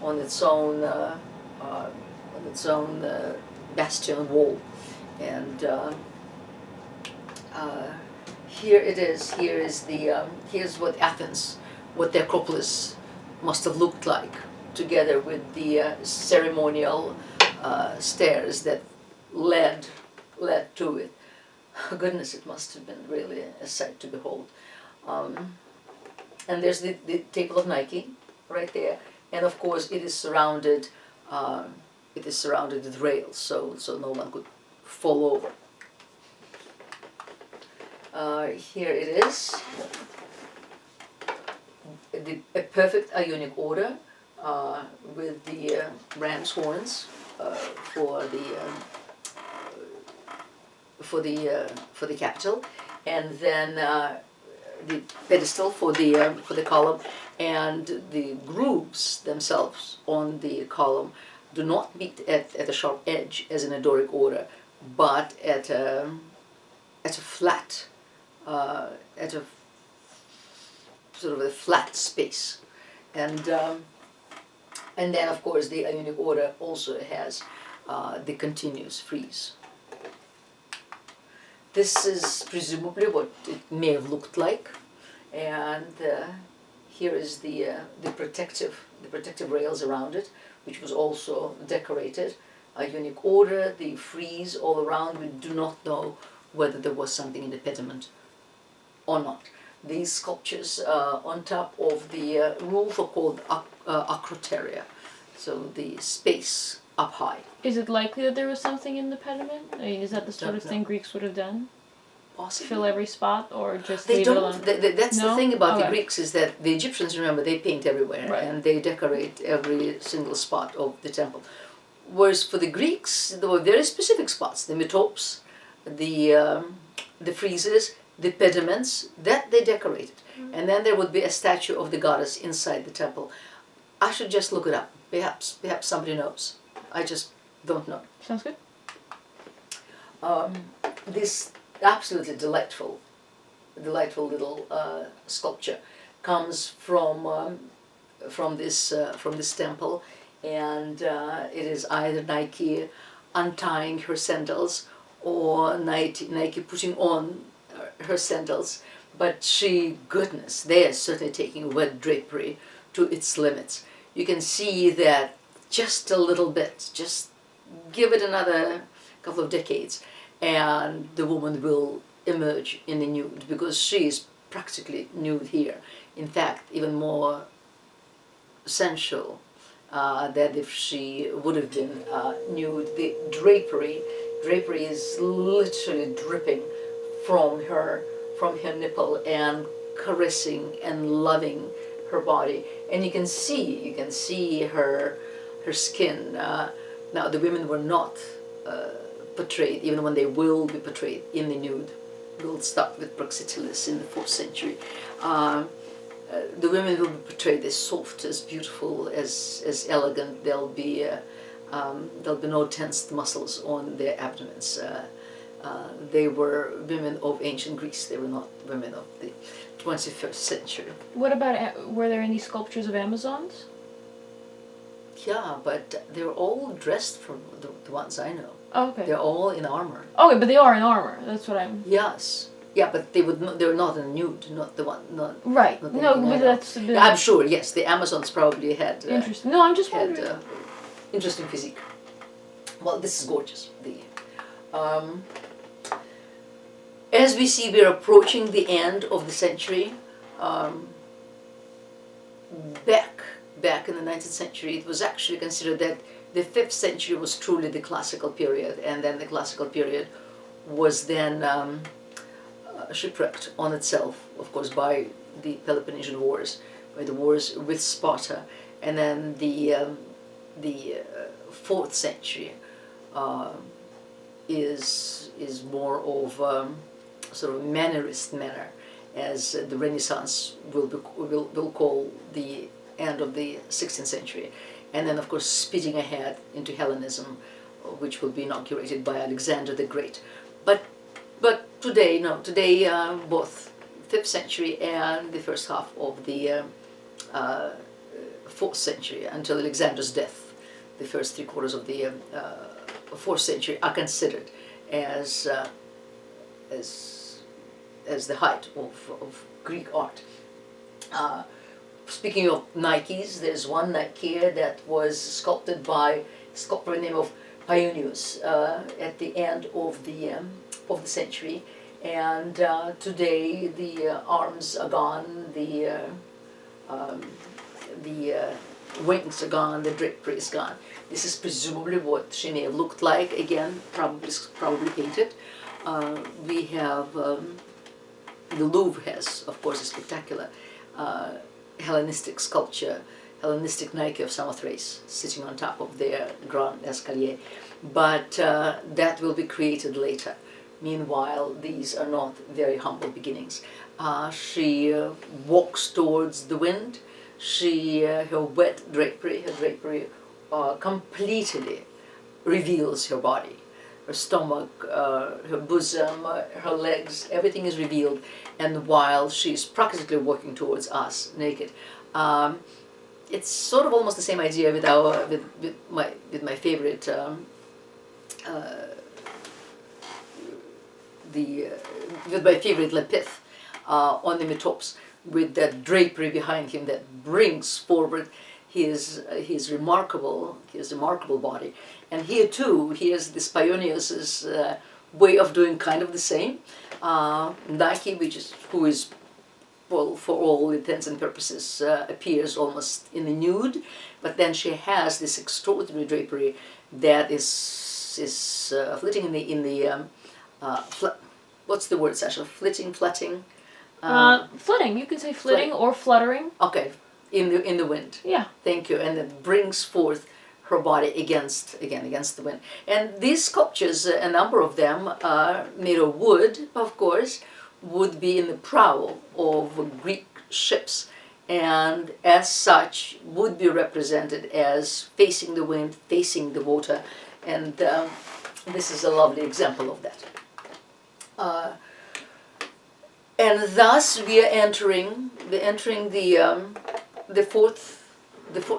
on its own bastion wall, and here it is. Here's what Athens, what the Acropolis must have looked like, together with the ceremonial stairs that led to it. Goodness, it must have been really a sight to behold. And there's the Table of Nike right there, and of course it is surrounded with rails, so no one could fall over. Here it is, a perfect Ionic Order with the ram's horns for the capital, and then the pedestal for the column, and the grooves themselves on the column do not meet at a sharp edge as in a Doric order, but at a flat, at a sort of a flat space, and then of course the Ionic Order also has the continuous frieze. This is presumably what it may have looked like, and here is the protective rails around it, which was also decorated. Ionic Order, the frieze all around. We do not know whether there was something in the pediment or not. These sculptures on top of the roof are called acroteria, so the space up high. Is it likely that there was something in the pediment? I mean, is that the sort of thing Greeks would have done? Possibly. Fill every spot, or just they leave don't. it alone? That's No? the thing about Okay. the Greeks, is that the Egyptians, remember, they paint everywhere, Right. and they decorate every single spot of the temple. Whereas for the Greeks, there were very specific spots: the metopes, the friezes, the pediments, that they decorated. And then there would be a statue of the goddess inside the temple. I should just look it up. Perhaps somebody knows. I just don't know. Sounds good. This absolutely delightful little sculpture comes from this temple, and it is either Nike untying her sandals or Nike putting on her sandals. But goodness, they are certainly taking wet drapery to its limits. You can see that just a little bit, just give it another couple of decades, and the woman will emerge in the nude, because she is practically nude here. In fact, even more sensual than if she would have been nude. The drapery is literally dripping from her nipple and caressing and loving her body, and you can see her skin. Now the women were not portrayed, even when they will be portrayed in the nude. We'll start with Praxiteles in the 4th century. The women will be portrayed as soft, as beautiful, as elegant. There'll be no tensed muscles on their abdomens. They were women of ancient Greece. They were not women of the 21st century. What about, were there any sculptures of Amazons? Yeah, but they're all dressed from the ones I know. Oh, okay. They're all in armor. Okay, but they are in armor. That's what I'm... Yes. Yeah, but they were not in nude, not the one, not... Right. Not No, but that's... I'm sure, yes, the Amazons probably had... interesting. No, I'm just wondering. Had interesting physique. Well, this is gorgeous. As we see, we're approaching the end of the century. Back in the 19th century, it was actually considered that the 5th century was truly the classical period, and then the classical period was then shipwrecked on itself, of course, by the Peloponnesian Wars, by the wars with Sparta, and then the 4th century is more of sort of mannerist manner, as the Renaissance will call the end of the 16th century, and then of course speeding ahead into Hellenism, which will be inaugurated by Alexander the Great. But today, both 5th century and the first half of the 4th century, until Alexander's death, the first 3/4 of the 4th century are considered as the height of Greek art. Speaking of Nikes, there's one Nike that was sculpted by a sculptor by the name of Ionius at the end of the century, and today the arms are gone, the wings are gone, the drapery is gone. This is presumably what she may have looked like. Again, probably painted. We have the Louvre has, of course, a spectacular Hellenistic sculpture, Hellenistic Nike of Samothrace, sitting on top of their grand escalier, but that will be created later. Meanwhile, these are not very humble beginnings. She walks towards the wind. Her wet drapery, completely reveals her body. Her stomach, her bosom, her legs, everything is revealed, and while she's practically walking towards us naked. It's sort of almost the same idea with my favorite with my favorite Lepith on the metops, with that drapery behind him that brings forward his remarkable body. And here too, here's this Ionius's way of doing kind of the same. Nike, who is, well, for all intents and purposes, appears almost in the nude, but then she has this extraordinary drapery that is flitting in the what's the word, Sasha? Flitting. Flitting. You can say flitting or fluttering. Okay, in the wind. Yeah. Thank you. And it brings forth her body against the wind. And these sculptures, a number of them are made of wood, of course, would be in the prow of Greek ships, and as such would be represented as facing the wind, facing the water, and this is a lovely example of that. And thus we are entering the fourth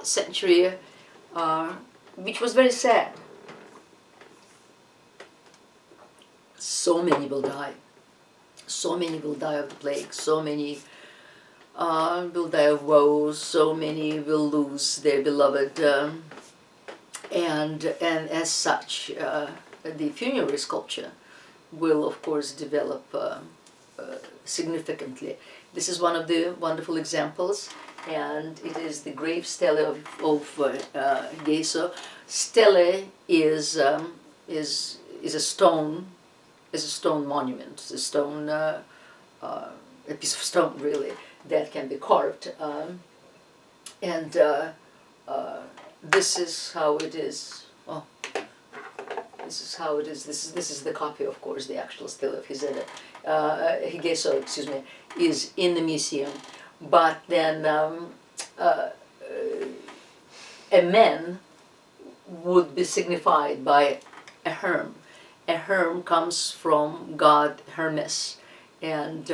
century, which was very sad. So many will die. So many will die of the plague. So many will die of woes. So many will lose their beloved. and as such, the funerary sculpture will of course develop significantly. This is one of the wonderful examples, and it is the grave stele of Geso. Stele is a stone, monument, a stone, a piece of stone really that can be carved, and this is how it is. Oh, this is how it is. This is the copy, of course. The actual stele of Geso, excuse me, is in the museum. But then a man would be signified by a herm. A herm comes from god Hermes, and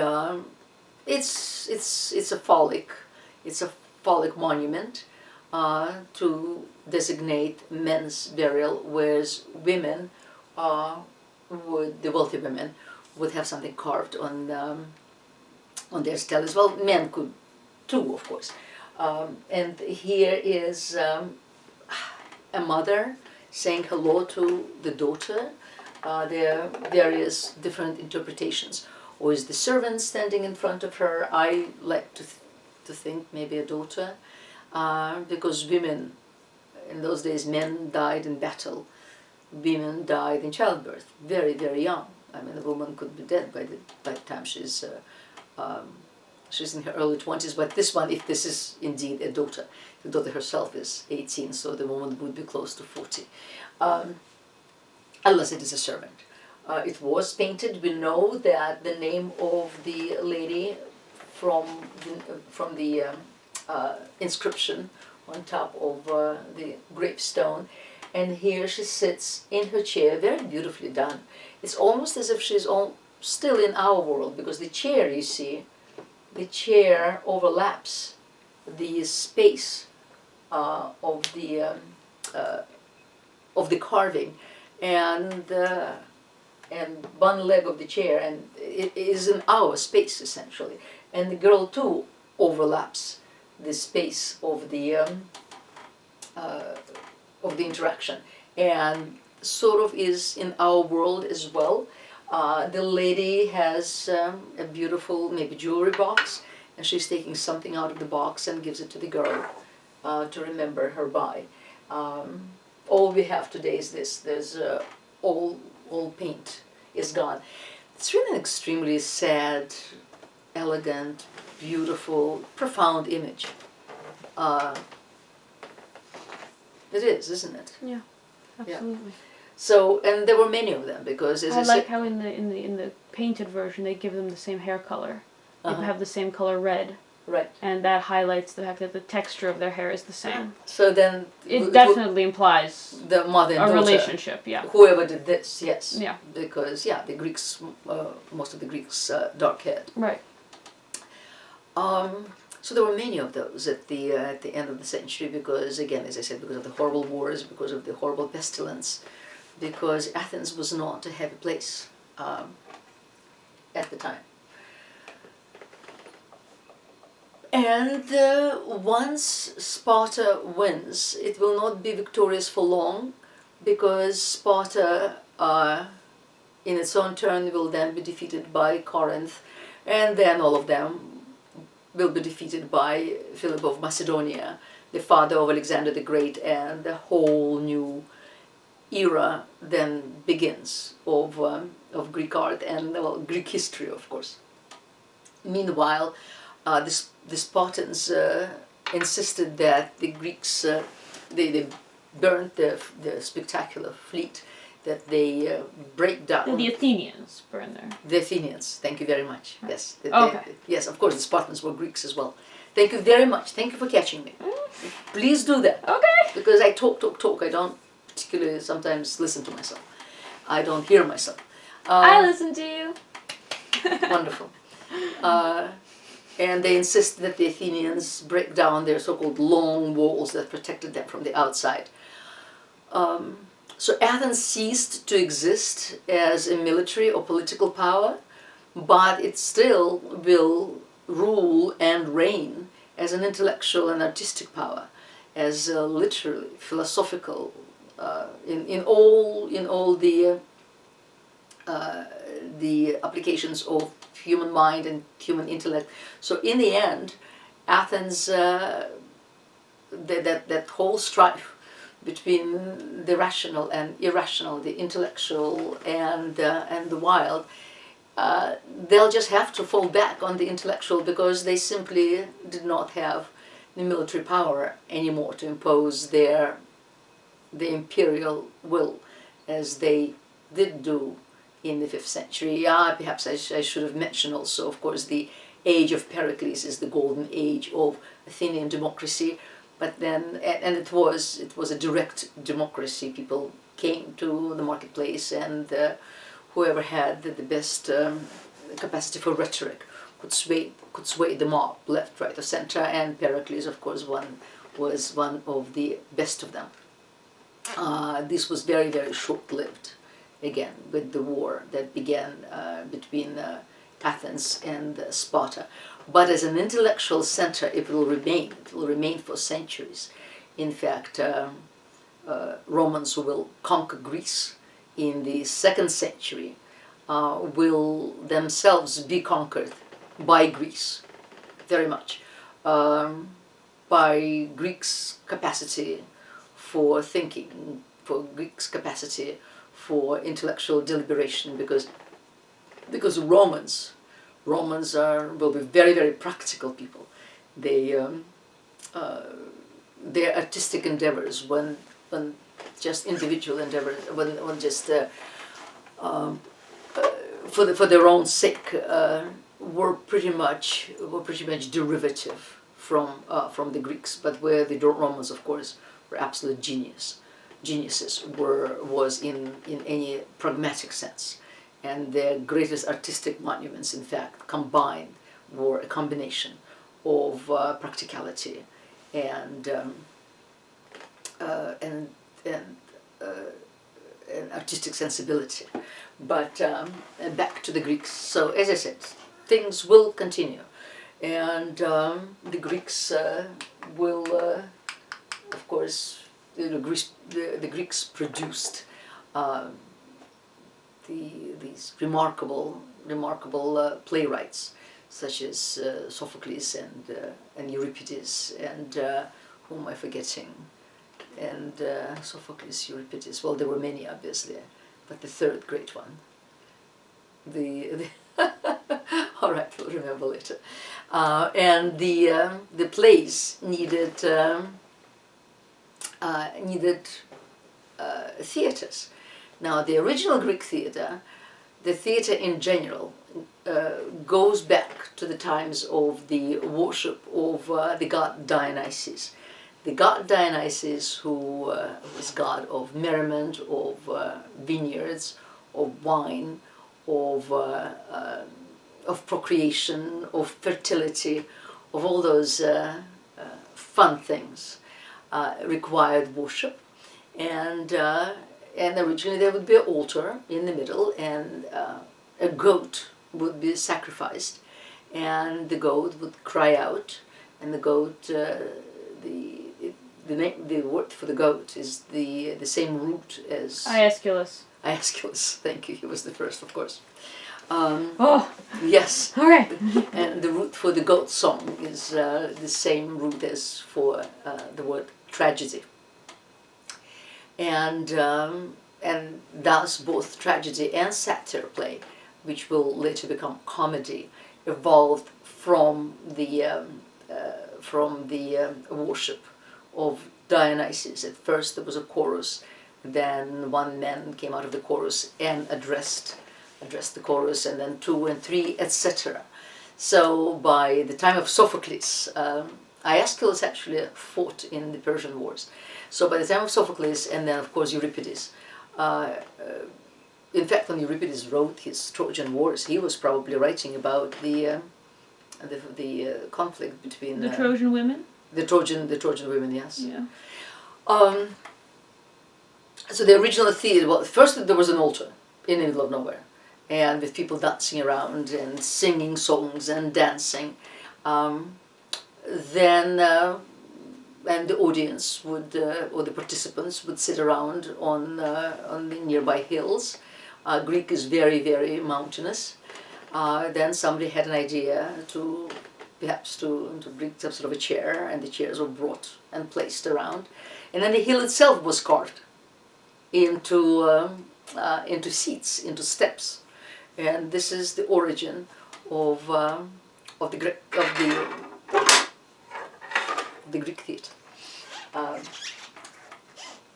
it's a phallic monument to designate men's burial, whereas women the wealthy women would have something carved on their stele as well. Men could too, of course. And here is a mother saying hello to the daughter. There are various different interpretations. Or is the servant standing in front of her? I like to think maybe a daughter, because women, in those days, men died in battle. Women died in childbirth, very, very young. I mean, a woman could be dead by the time she's in her early 20s. But this one, if this is indeed a daughter, the daughter herself is 18, so the woman would be close to 40, unless it is a servant. It was painted. We know that the name of the lady from the inscription on top of the gravestone, and here she sits in her chair, very beautifully done. It's almost as if she's still in our world, because the chair, you see, the chair overlaps the space of the carving, and one leg of the chair, and it is in our space essentially. And the girl too overlaps the space of the interaction, and sort of is in our world as well. The lady has a beautiful, maybe jewelry box, and she's taking something out of the box and gives it to the girl to remember her by. All we have today is this. There's all paint is gone. It's really an extremely sad, elegant, beautiful, profound image. It is, isn't it? Yeah, absolutely. Yeah. So, and there were many of them, because as I like said, how in the painted version they give them the same hair color. They Uh-huh. have the same color red. Right. And that highlights the fact that the texture of their hair is the same. So then it definitely implies the mother and a daughter, relationship, yeah. Whoever did this, yes. Yeah. Because the Greeks, most of the Greeks, dark-haired. Right. So there were many of those at the end of the century, because, again, as I said, because of the horrible wars, because of the horrible pestilence, because Athens was not a happy place at the time. And once Sparta wins, it will not be victorious for long, because Sparta, in its own turn, will then be defeated by Corinth, and then all of them will be defeated by Philip of Macedonia, the father of Alexander the Great, and the whole new era then begins of Greek art and Greek history, of course. Meanwhile, the Spartans insisted that the Greeks they burnt the spectacular fleet, that they break down. The Athenians burned there. The Athenians, thank you very much. Right. Yes. Okay. Yes, of course, the Spartans were Greeks as well. Thank you very much. Thank you for catching me. Please do that. Okay. Because I talk. I don't particularly sometimes listen to myself. I don't hear myself. I listen to you. Wonderful. And they insist that the Athenians break down their so-called long walls that protected them from the outside. So Athens ceased to exist as a military or political power, but it still will rule and reign as an intellectual and artistic power, as a literary, philosophical in all the applications of human mind and human intellect. So in the end, Athens, that whole strife between the rational and irrational, the intellectual and the wild, they'll just have to fall back on the intellectual because they simply did not have the military power anymore to impose the imperial will as they did do in the 5th century. Perhaps I should have mentioned also, of course, the age of Pericles is the golden age of Athenian democracy. But then, and it was a direct democracy. People came to the marketplace, and whoever had the best capacity for rhetoric could sway the mob, left, right, or center. And Pericles, of course, was one of the best of them. This was very, very short-lived. Again, with the war that began between Athens and Sparta. But as an intellectual center, it will remain for centuries. In fact, Romans who will conquer Greece in the 2nd century will themselves be conquered by Greece, very much, by Greeks' capacity for thinking, for Greeks' capacity for intellectual deliberation, because Romans will be very, very practical people. Their artistic endeavors, when just individual endeavors, when just for their own sake, were pretty much derivative from the Greeks, but where the Romans, of course, were absolute geniuses was in any pragmatic sense. And their greatest artistic monuments, in fact, combined were a combination of practicality and artistic sensibility. But back to the Greeks. So, as I said, things will continue, and the Greeks will, of course, the Greeks produced these remarkable playwrights, such as Sophocles and Euripides, and whom am I forgetting? And Sophocles, Euripides. Well, there were many, obviously, but the third great one. All right, we'll remember later. And the plays needed theaters. Now, the original Greek theater, the theater in general, goes back to the times of the worship of the god Dionysus. The god Dionysus, who was god of merriment, of vineyards, of wine, of procreation, of fertility, of all those fun things, required worship. And originally there would be an altar in the middle, and a goat would be sacrificed, and the goat would cry out, and the goat, the word for the goat is the same root as Aeschylus. Aeschylus, thank you. He was the first, of course. Oh. Yes. All right. And the root for the goat song is the same root as for the word tragedy. And thus both tragedy and satire play, which will later become comedy, evolved from the worship of Dionysus. At first there was a chorus, then one man came out of the chorus and addressed the chorus, and then two and three, etc. So by the time of Sophocles, Aeschylus actually fought in the Persian Wars. So by the time of Sophocles, and then of course Euripides, in fact when Euripides wrote his Trojan Wars, he was probably writing about the conflict between the Trojan women. The Trojan women, yes. Yeah. So the original theatre, well, first there was an altar in the middle of nowhere, and with people dancing around and singing songs and dancing. Then and the audience would, or the participants would sit around on the nearby hills. Greek is very, very mountainous. Then somebody had an idea to perhaps to bring some sort of a chair, and the chairs were brought and placed around. And then the hill itself was carved into seats, into steps. And this is the origin of the Greek theatre.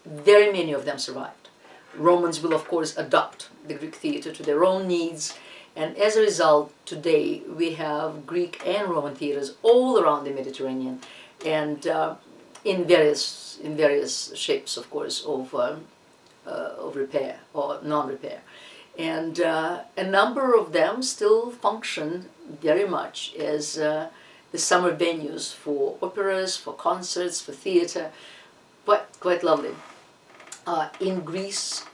Very many of them survived. Romans will, of course, adopt the Greek theatre to their own needs, and as a result, today we have Greek and Roman theatres all around the Mediterranean, and in various shapes, of course, of repair or non-repair. And a number of them still function very much as the summer venues for operas, for concerts, for theatre. Quite lovely. In Greece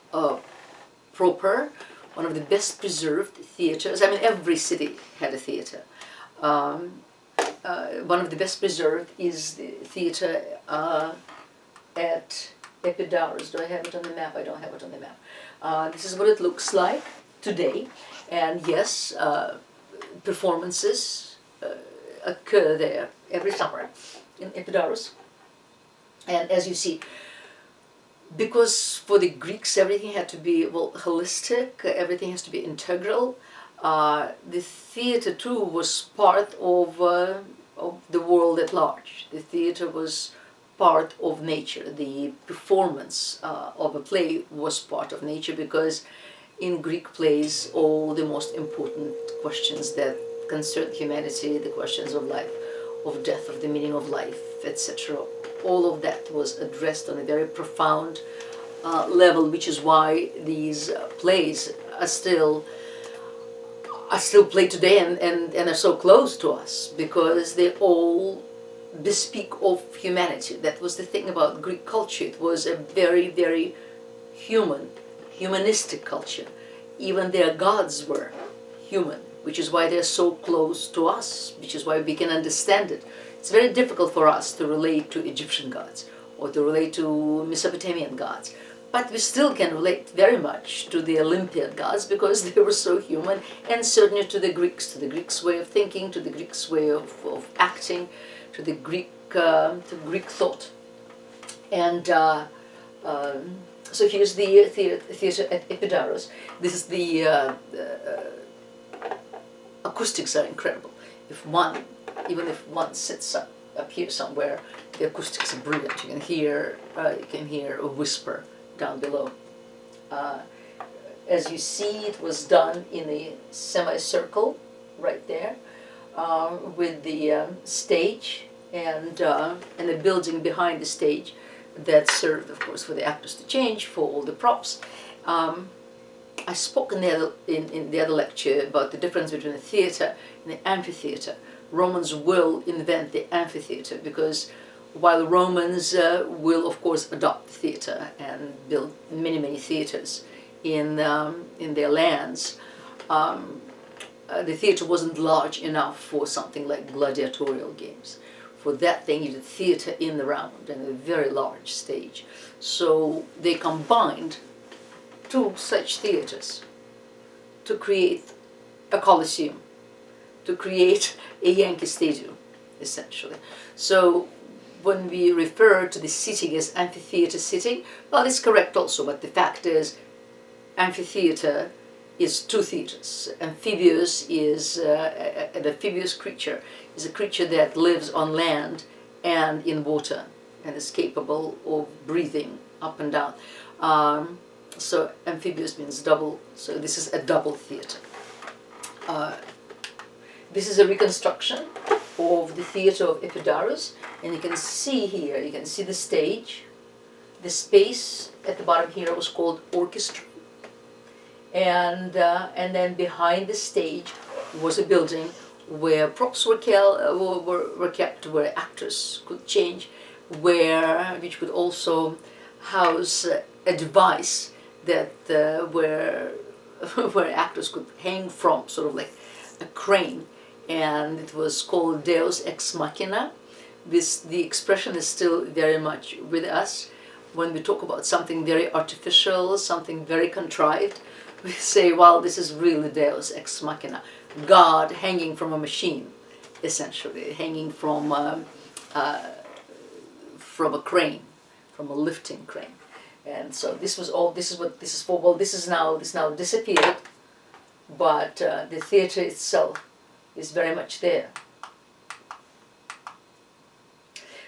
proper, one of the best preserved theatres, I mean every city had a theatre. One of the best preserved is the theatre at Epidaurus. Do I have it on the map? I don't have it on the map. This is what it looks like today, and yes, performances occur there every summer in Epidaurus. And as you see, because for the Greeks everything had to be, well, holistic, everything has to be integral, the theatre too was part of the world at large. The theatre was part of nature. The performance of a play was part of nature, because in Greek plays all the most important questions that concern humanity, the questions of life, of death, of the meaning of life, etc. All of that was addressed on a very profound level, which is why these plays are still played today and are so close to us, because they all bespeak of humanity. That was the thing about Greek culture. It was a very, very humanistic culture. Even their gods were human, which is why they're so close to us, which is why we can understand it. It's very difficult for us to relate to Egyptian gods or to relate to Mesopotamian gods, but we still can relate very much to the Olympian gods, because they were so human, and certainly to the Greeks' way of thinking, to the Greeks' way of acting, to the Greek thought. And so here's the theatre at Epidaurus. This is the acoustics are incredible. Even if one sits up here somewhere, the acoustics are brilliant. You can hear a whisper down below. As you see, it was done in a semicircle right there, with the stage and the building behind the stage that served, of course, for the actors to change, for all the props. I spoke in the other lecture about the difference between the theatre and the amphitheater. Romans will invent the amphitheater, because while Romans will, of course, adopt the theatre and build many, many theatres in their lands, the theatre wasn't large enough for something like gladiatorial games. For that thing, you did theatre in the round and a very large stage. So they combined two such theatres to create a Colosseum, to create a Yankee Stadium, essentially. So when we refer to the sitting as amphitheater sitting, well, it's correct also, but the fact is, amphitheater is two theatres. Amphibious is an amphibious creature, is a creature that lives on land and in water and is capable of breathing up and down. So amphibious means double, so this is a double theatre. This is a reconstruction of the theatre of Epidaurus, and you can see here, you can see the stage. The space at the bottom here was called orchestra, and then behind the stage was a building where props were kept, where actors could change, which could also house a device that where actors could hang from, sort of like a crane, and it was called Deus Ex Machina, the expression is still very much with us. When we talk about something very artificial, something very contrived, we say, well, this is really Deus Ex Machina. God hanging from a machine, essentially, hanging from a crane, from a lifting crane. And so this was all, this is what this is for. Well, this now disappeared, but the theater itself is very much there.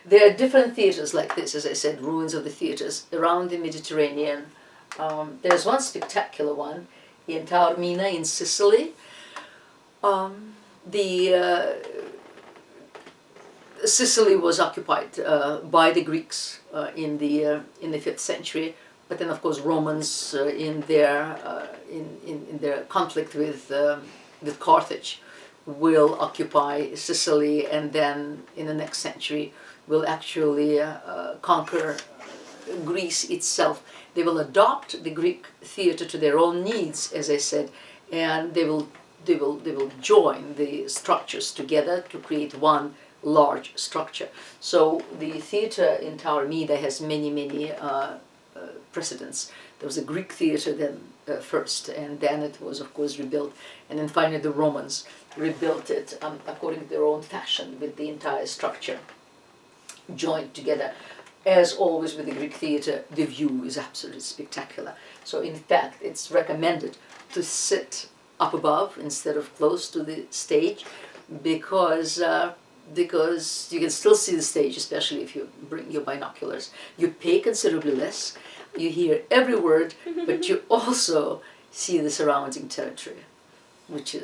There are different theaters like this, as I said, ruins of the theaters around the Mediterranean. There's one spectacular one in Taormina in Sicily. Sicily was occupied by the Greeks in the 5th century, but then of course Romans in their conflict with Carthage will occupy Sicily, and then in the next century will actually conquer Greece itself. They will adopt the Greek theater to their own needs, as I said, and they will join the structures together to create one large structure. So the theater in Taormina has many precedents. There was a Greek theater then first, and then it was of course rebuilt, and then finally the Romans rebuilt it according to their own fashion, with the entire structure joined together. As always with the Greek theater, the view is absolutely spectacular. So in fact, it's recommended to sit up above instead of close to the stage, because you can still see the stage, especially if you bring your binoculars. You pay considerably less, you hear every word, but you also see the surrounding territory, which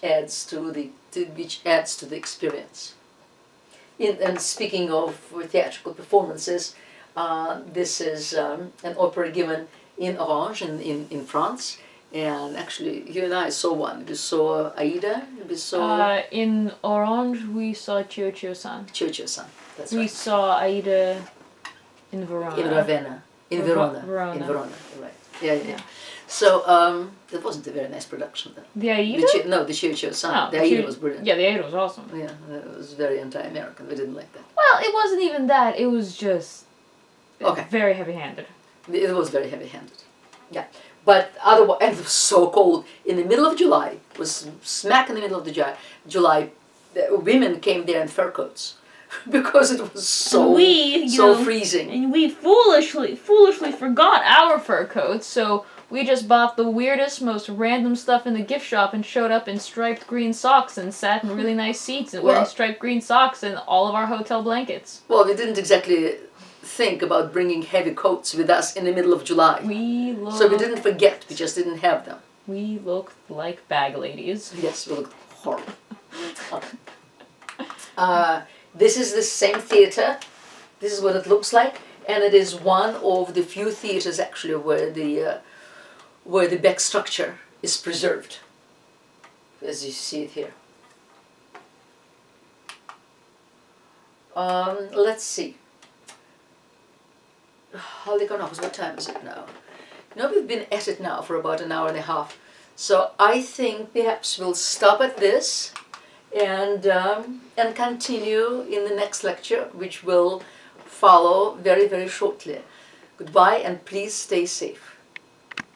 adds to the experience. And speaking of theatrical performances, this is an opera given in Orange in France. And actually, you and I saw one. We saw Aida. We saw in Orange. We saw Cioccio-san. Cioccio-san. That's right. We saw Aida in Verona. In Ravenna. In Verona. Verona. In Verona. Right. Yeah. So that wasn't a very nice production, though. The Aida? The Cioccio-san. The Aida was brilliant. Yeah, the Aida was awesome. Yeah, it was very anti-American. We didn't like that. Well, it wasn't even that. It was just very heavy-handed. It was very heavy-handed. Yeah. But otherwise, and it was so cold. In the middle of July, it was smack in the middle of July, women came there in fur coats because it was so freezing. And we foolishly forgot our fur coats, so we just bought the weirdest, most random stuff in the gift shop and showed up in striped green socks and sat in really nice seats and wearing striped green socks and all of our hotel blankets. Well, we didn't exactly think about bringing heavy coats with us in the middle of July. So we didn't forget, we just didn't have them. We looked like bag ladies. Yes, we looked horrible. This is the same theater. This is what it looks like, and it is one of the few theaters actually where the back structure is preserved, as you see it here. Let's see. What time is it now? We've been at it now for about an hour and a half. So I think perhaps we'll stop at this and continue in the next lecture, which will follow very, very shortly. Goodbye, and please stay safe.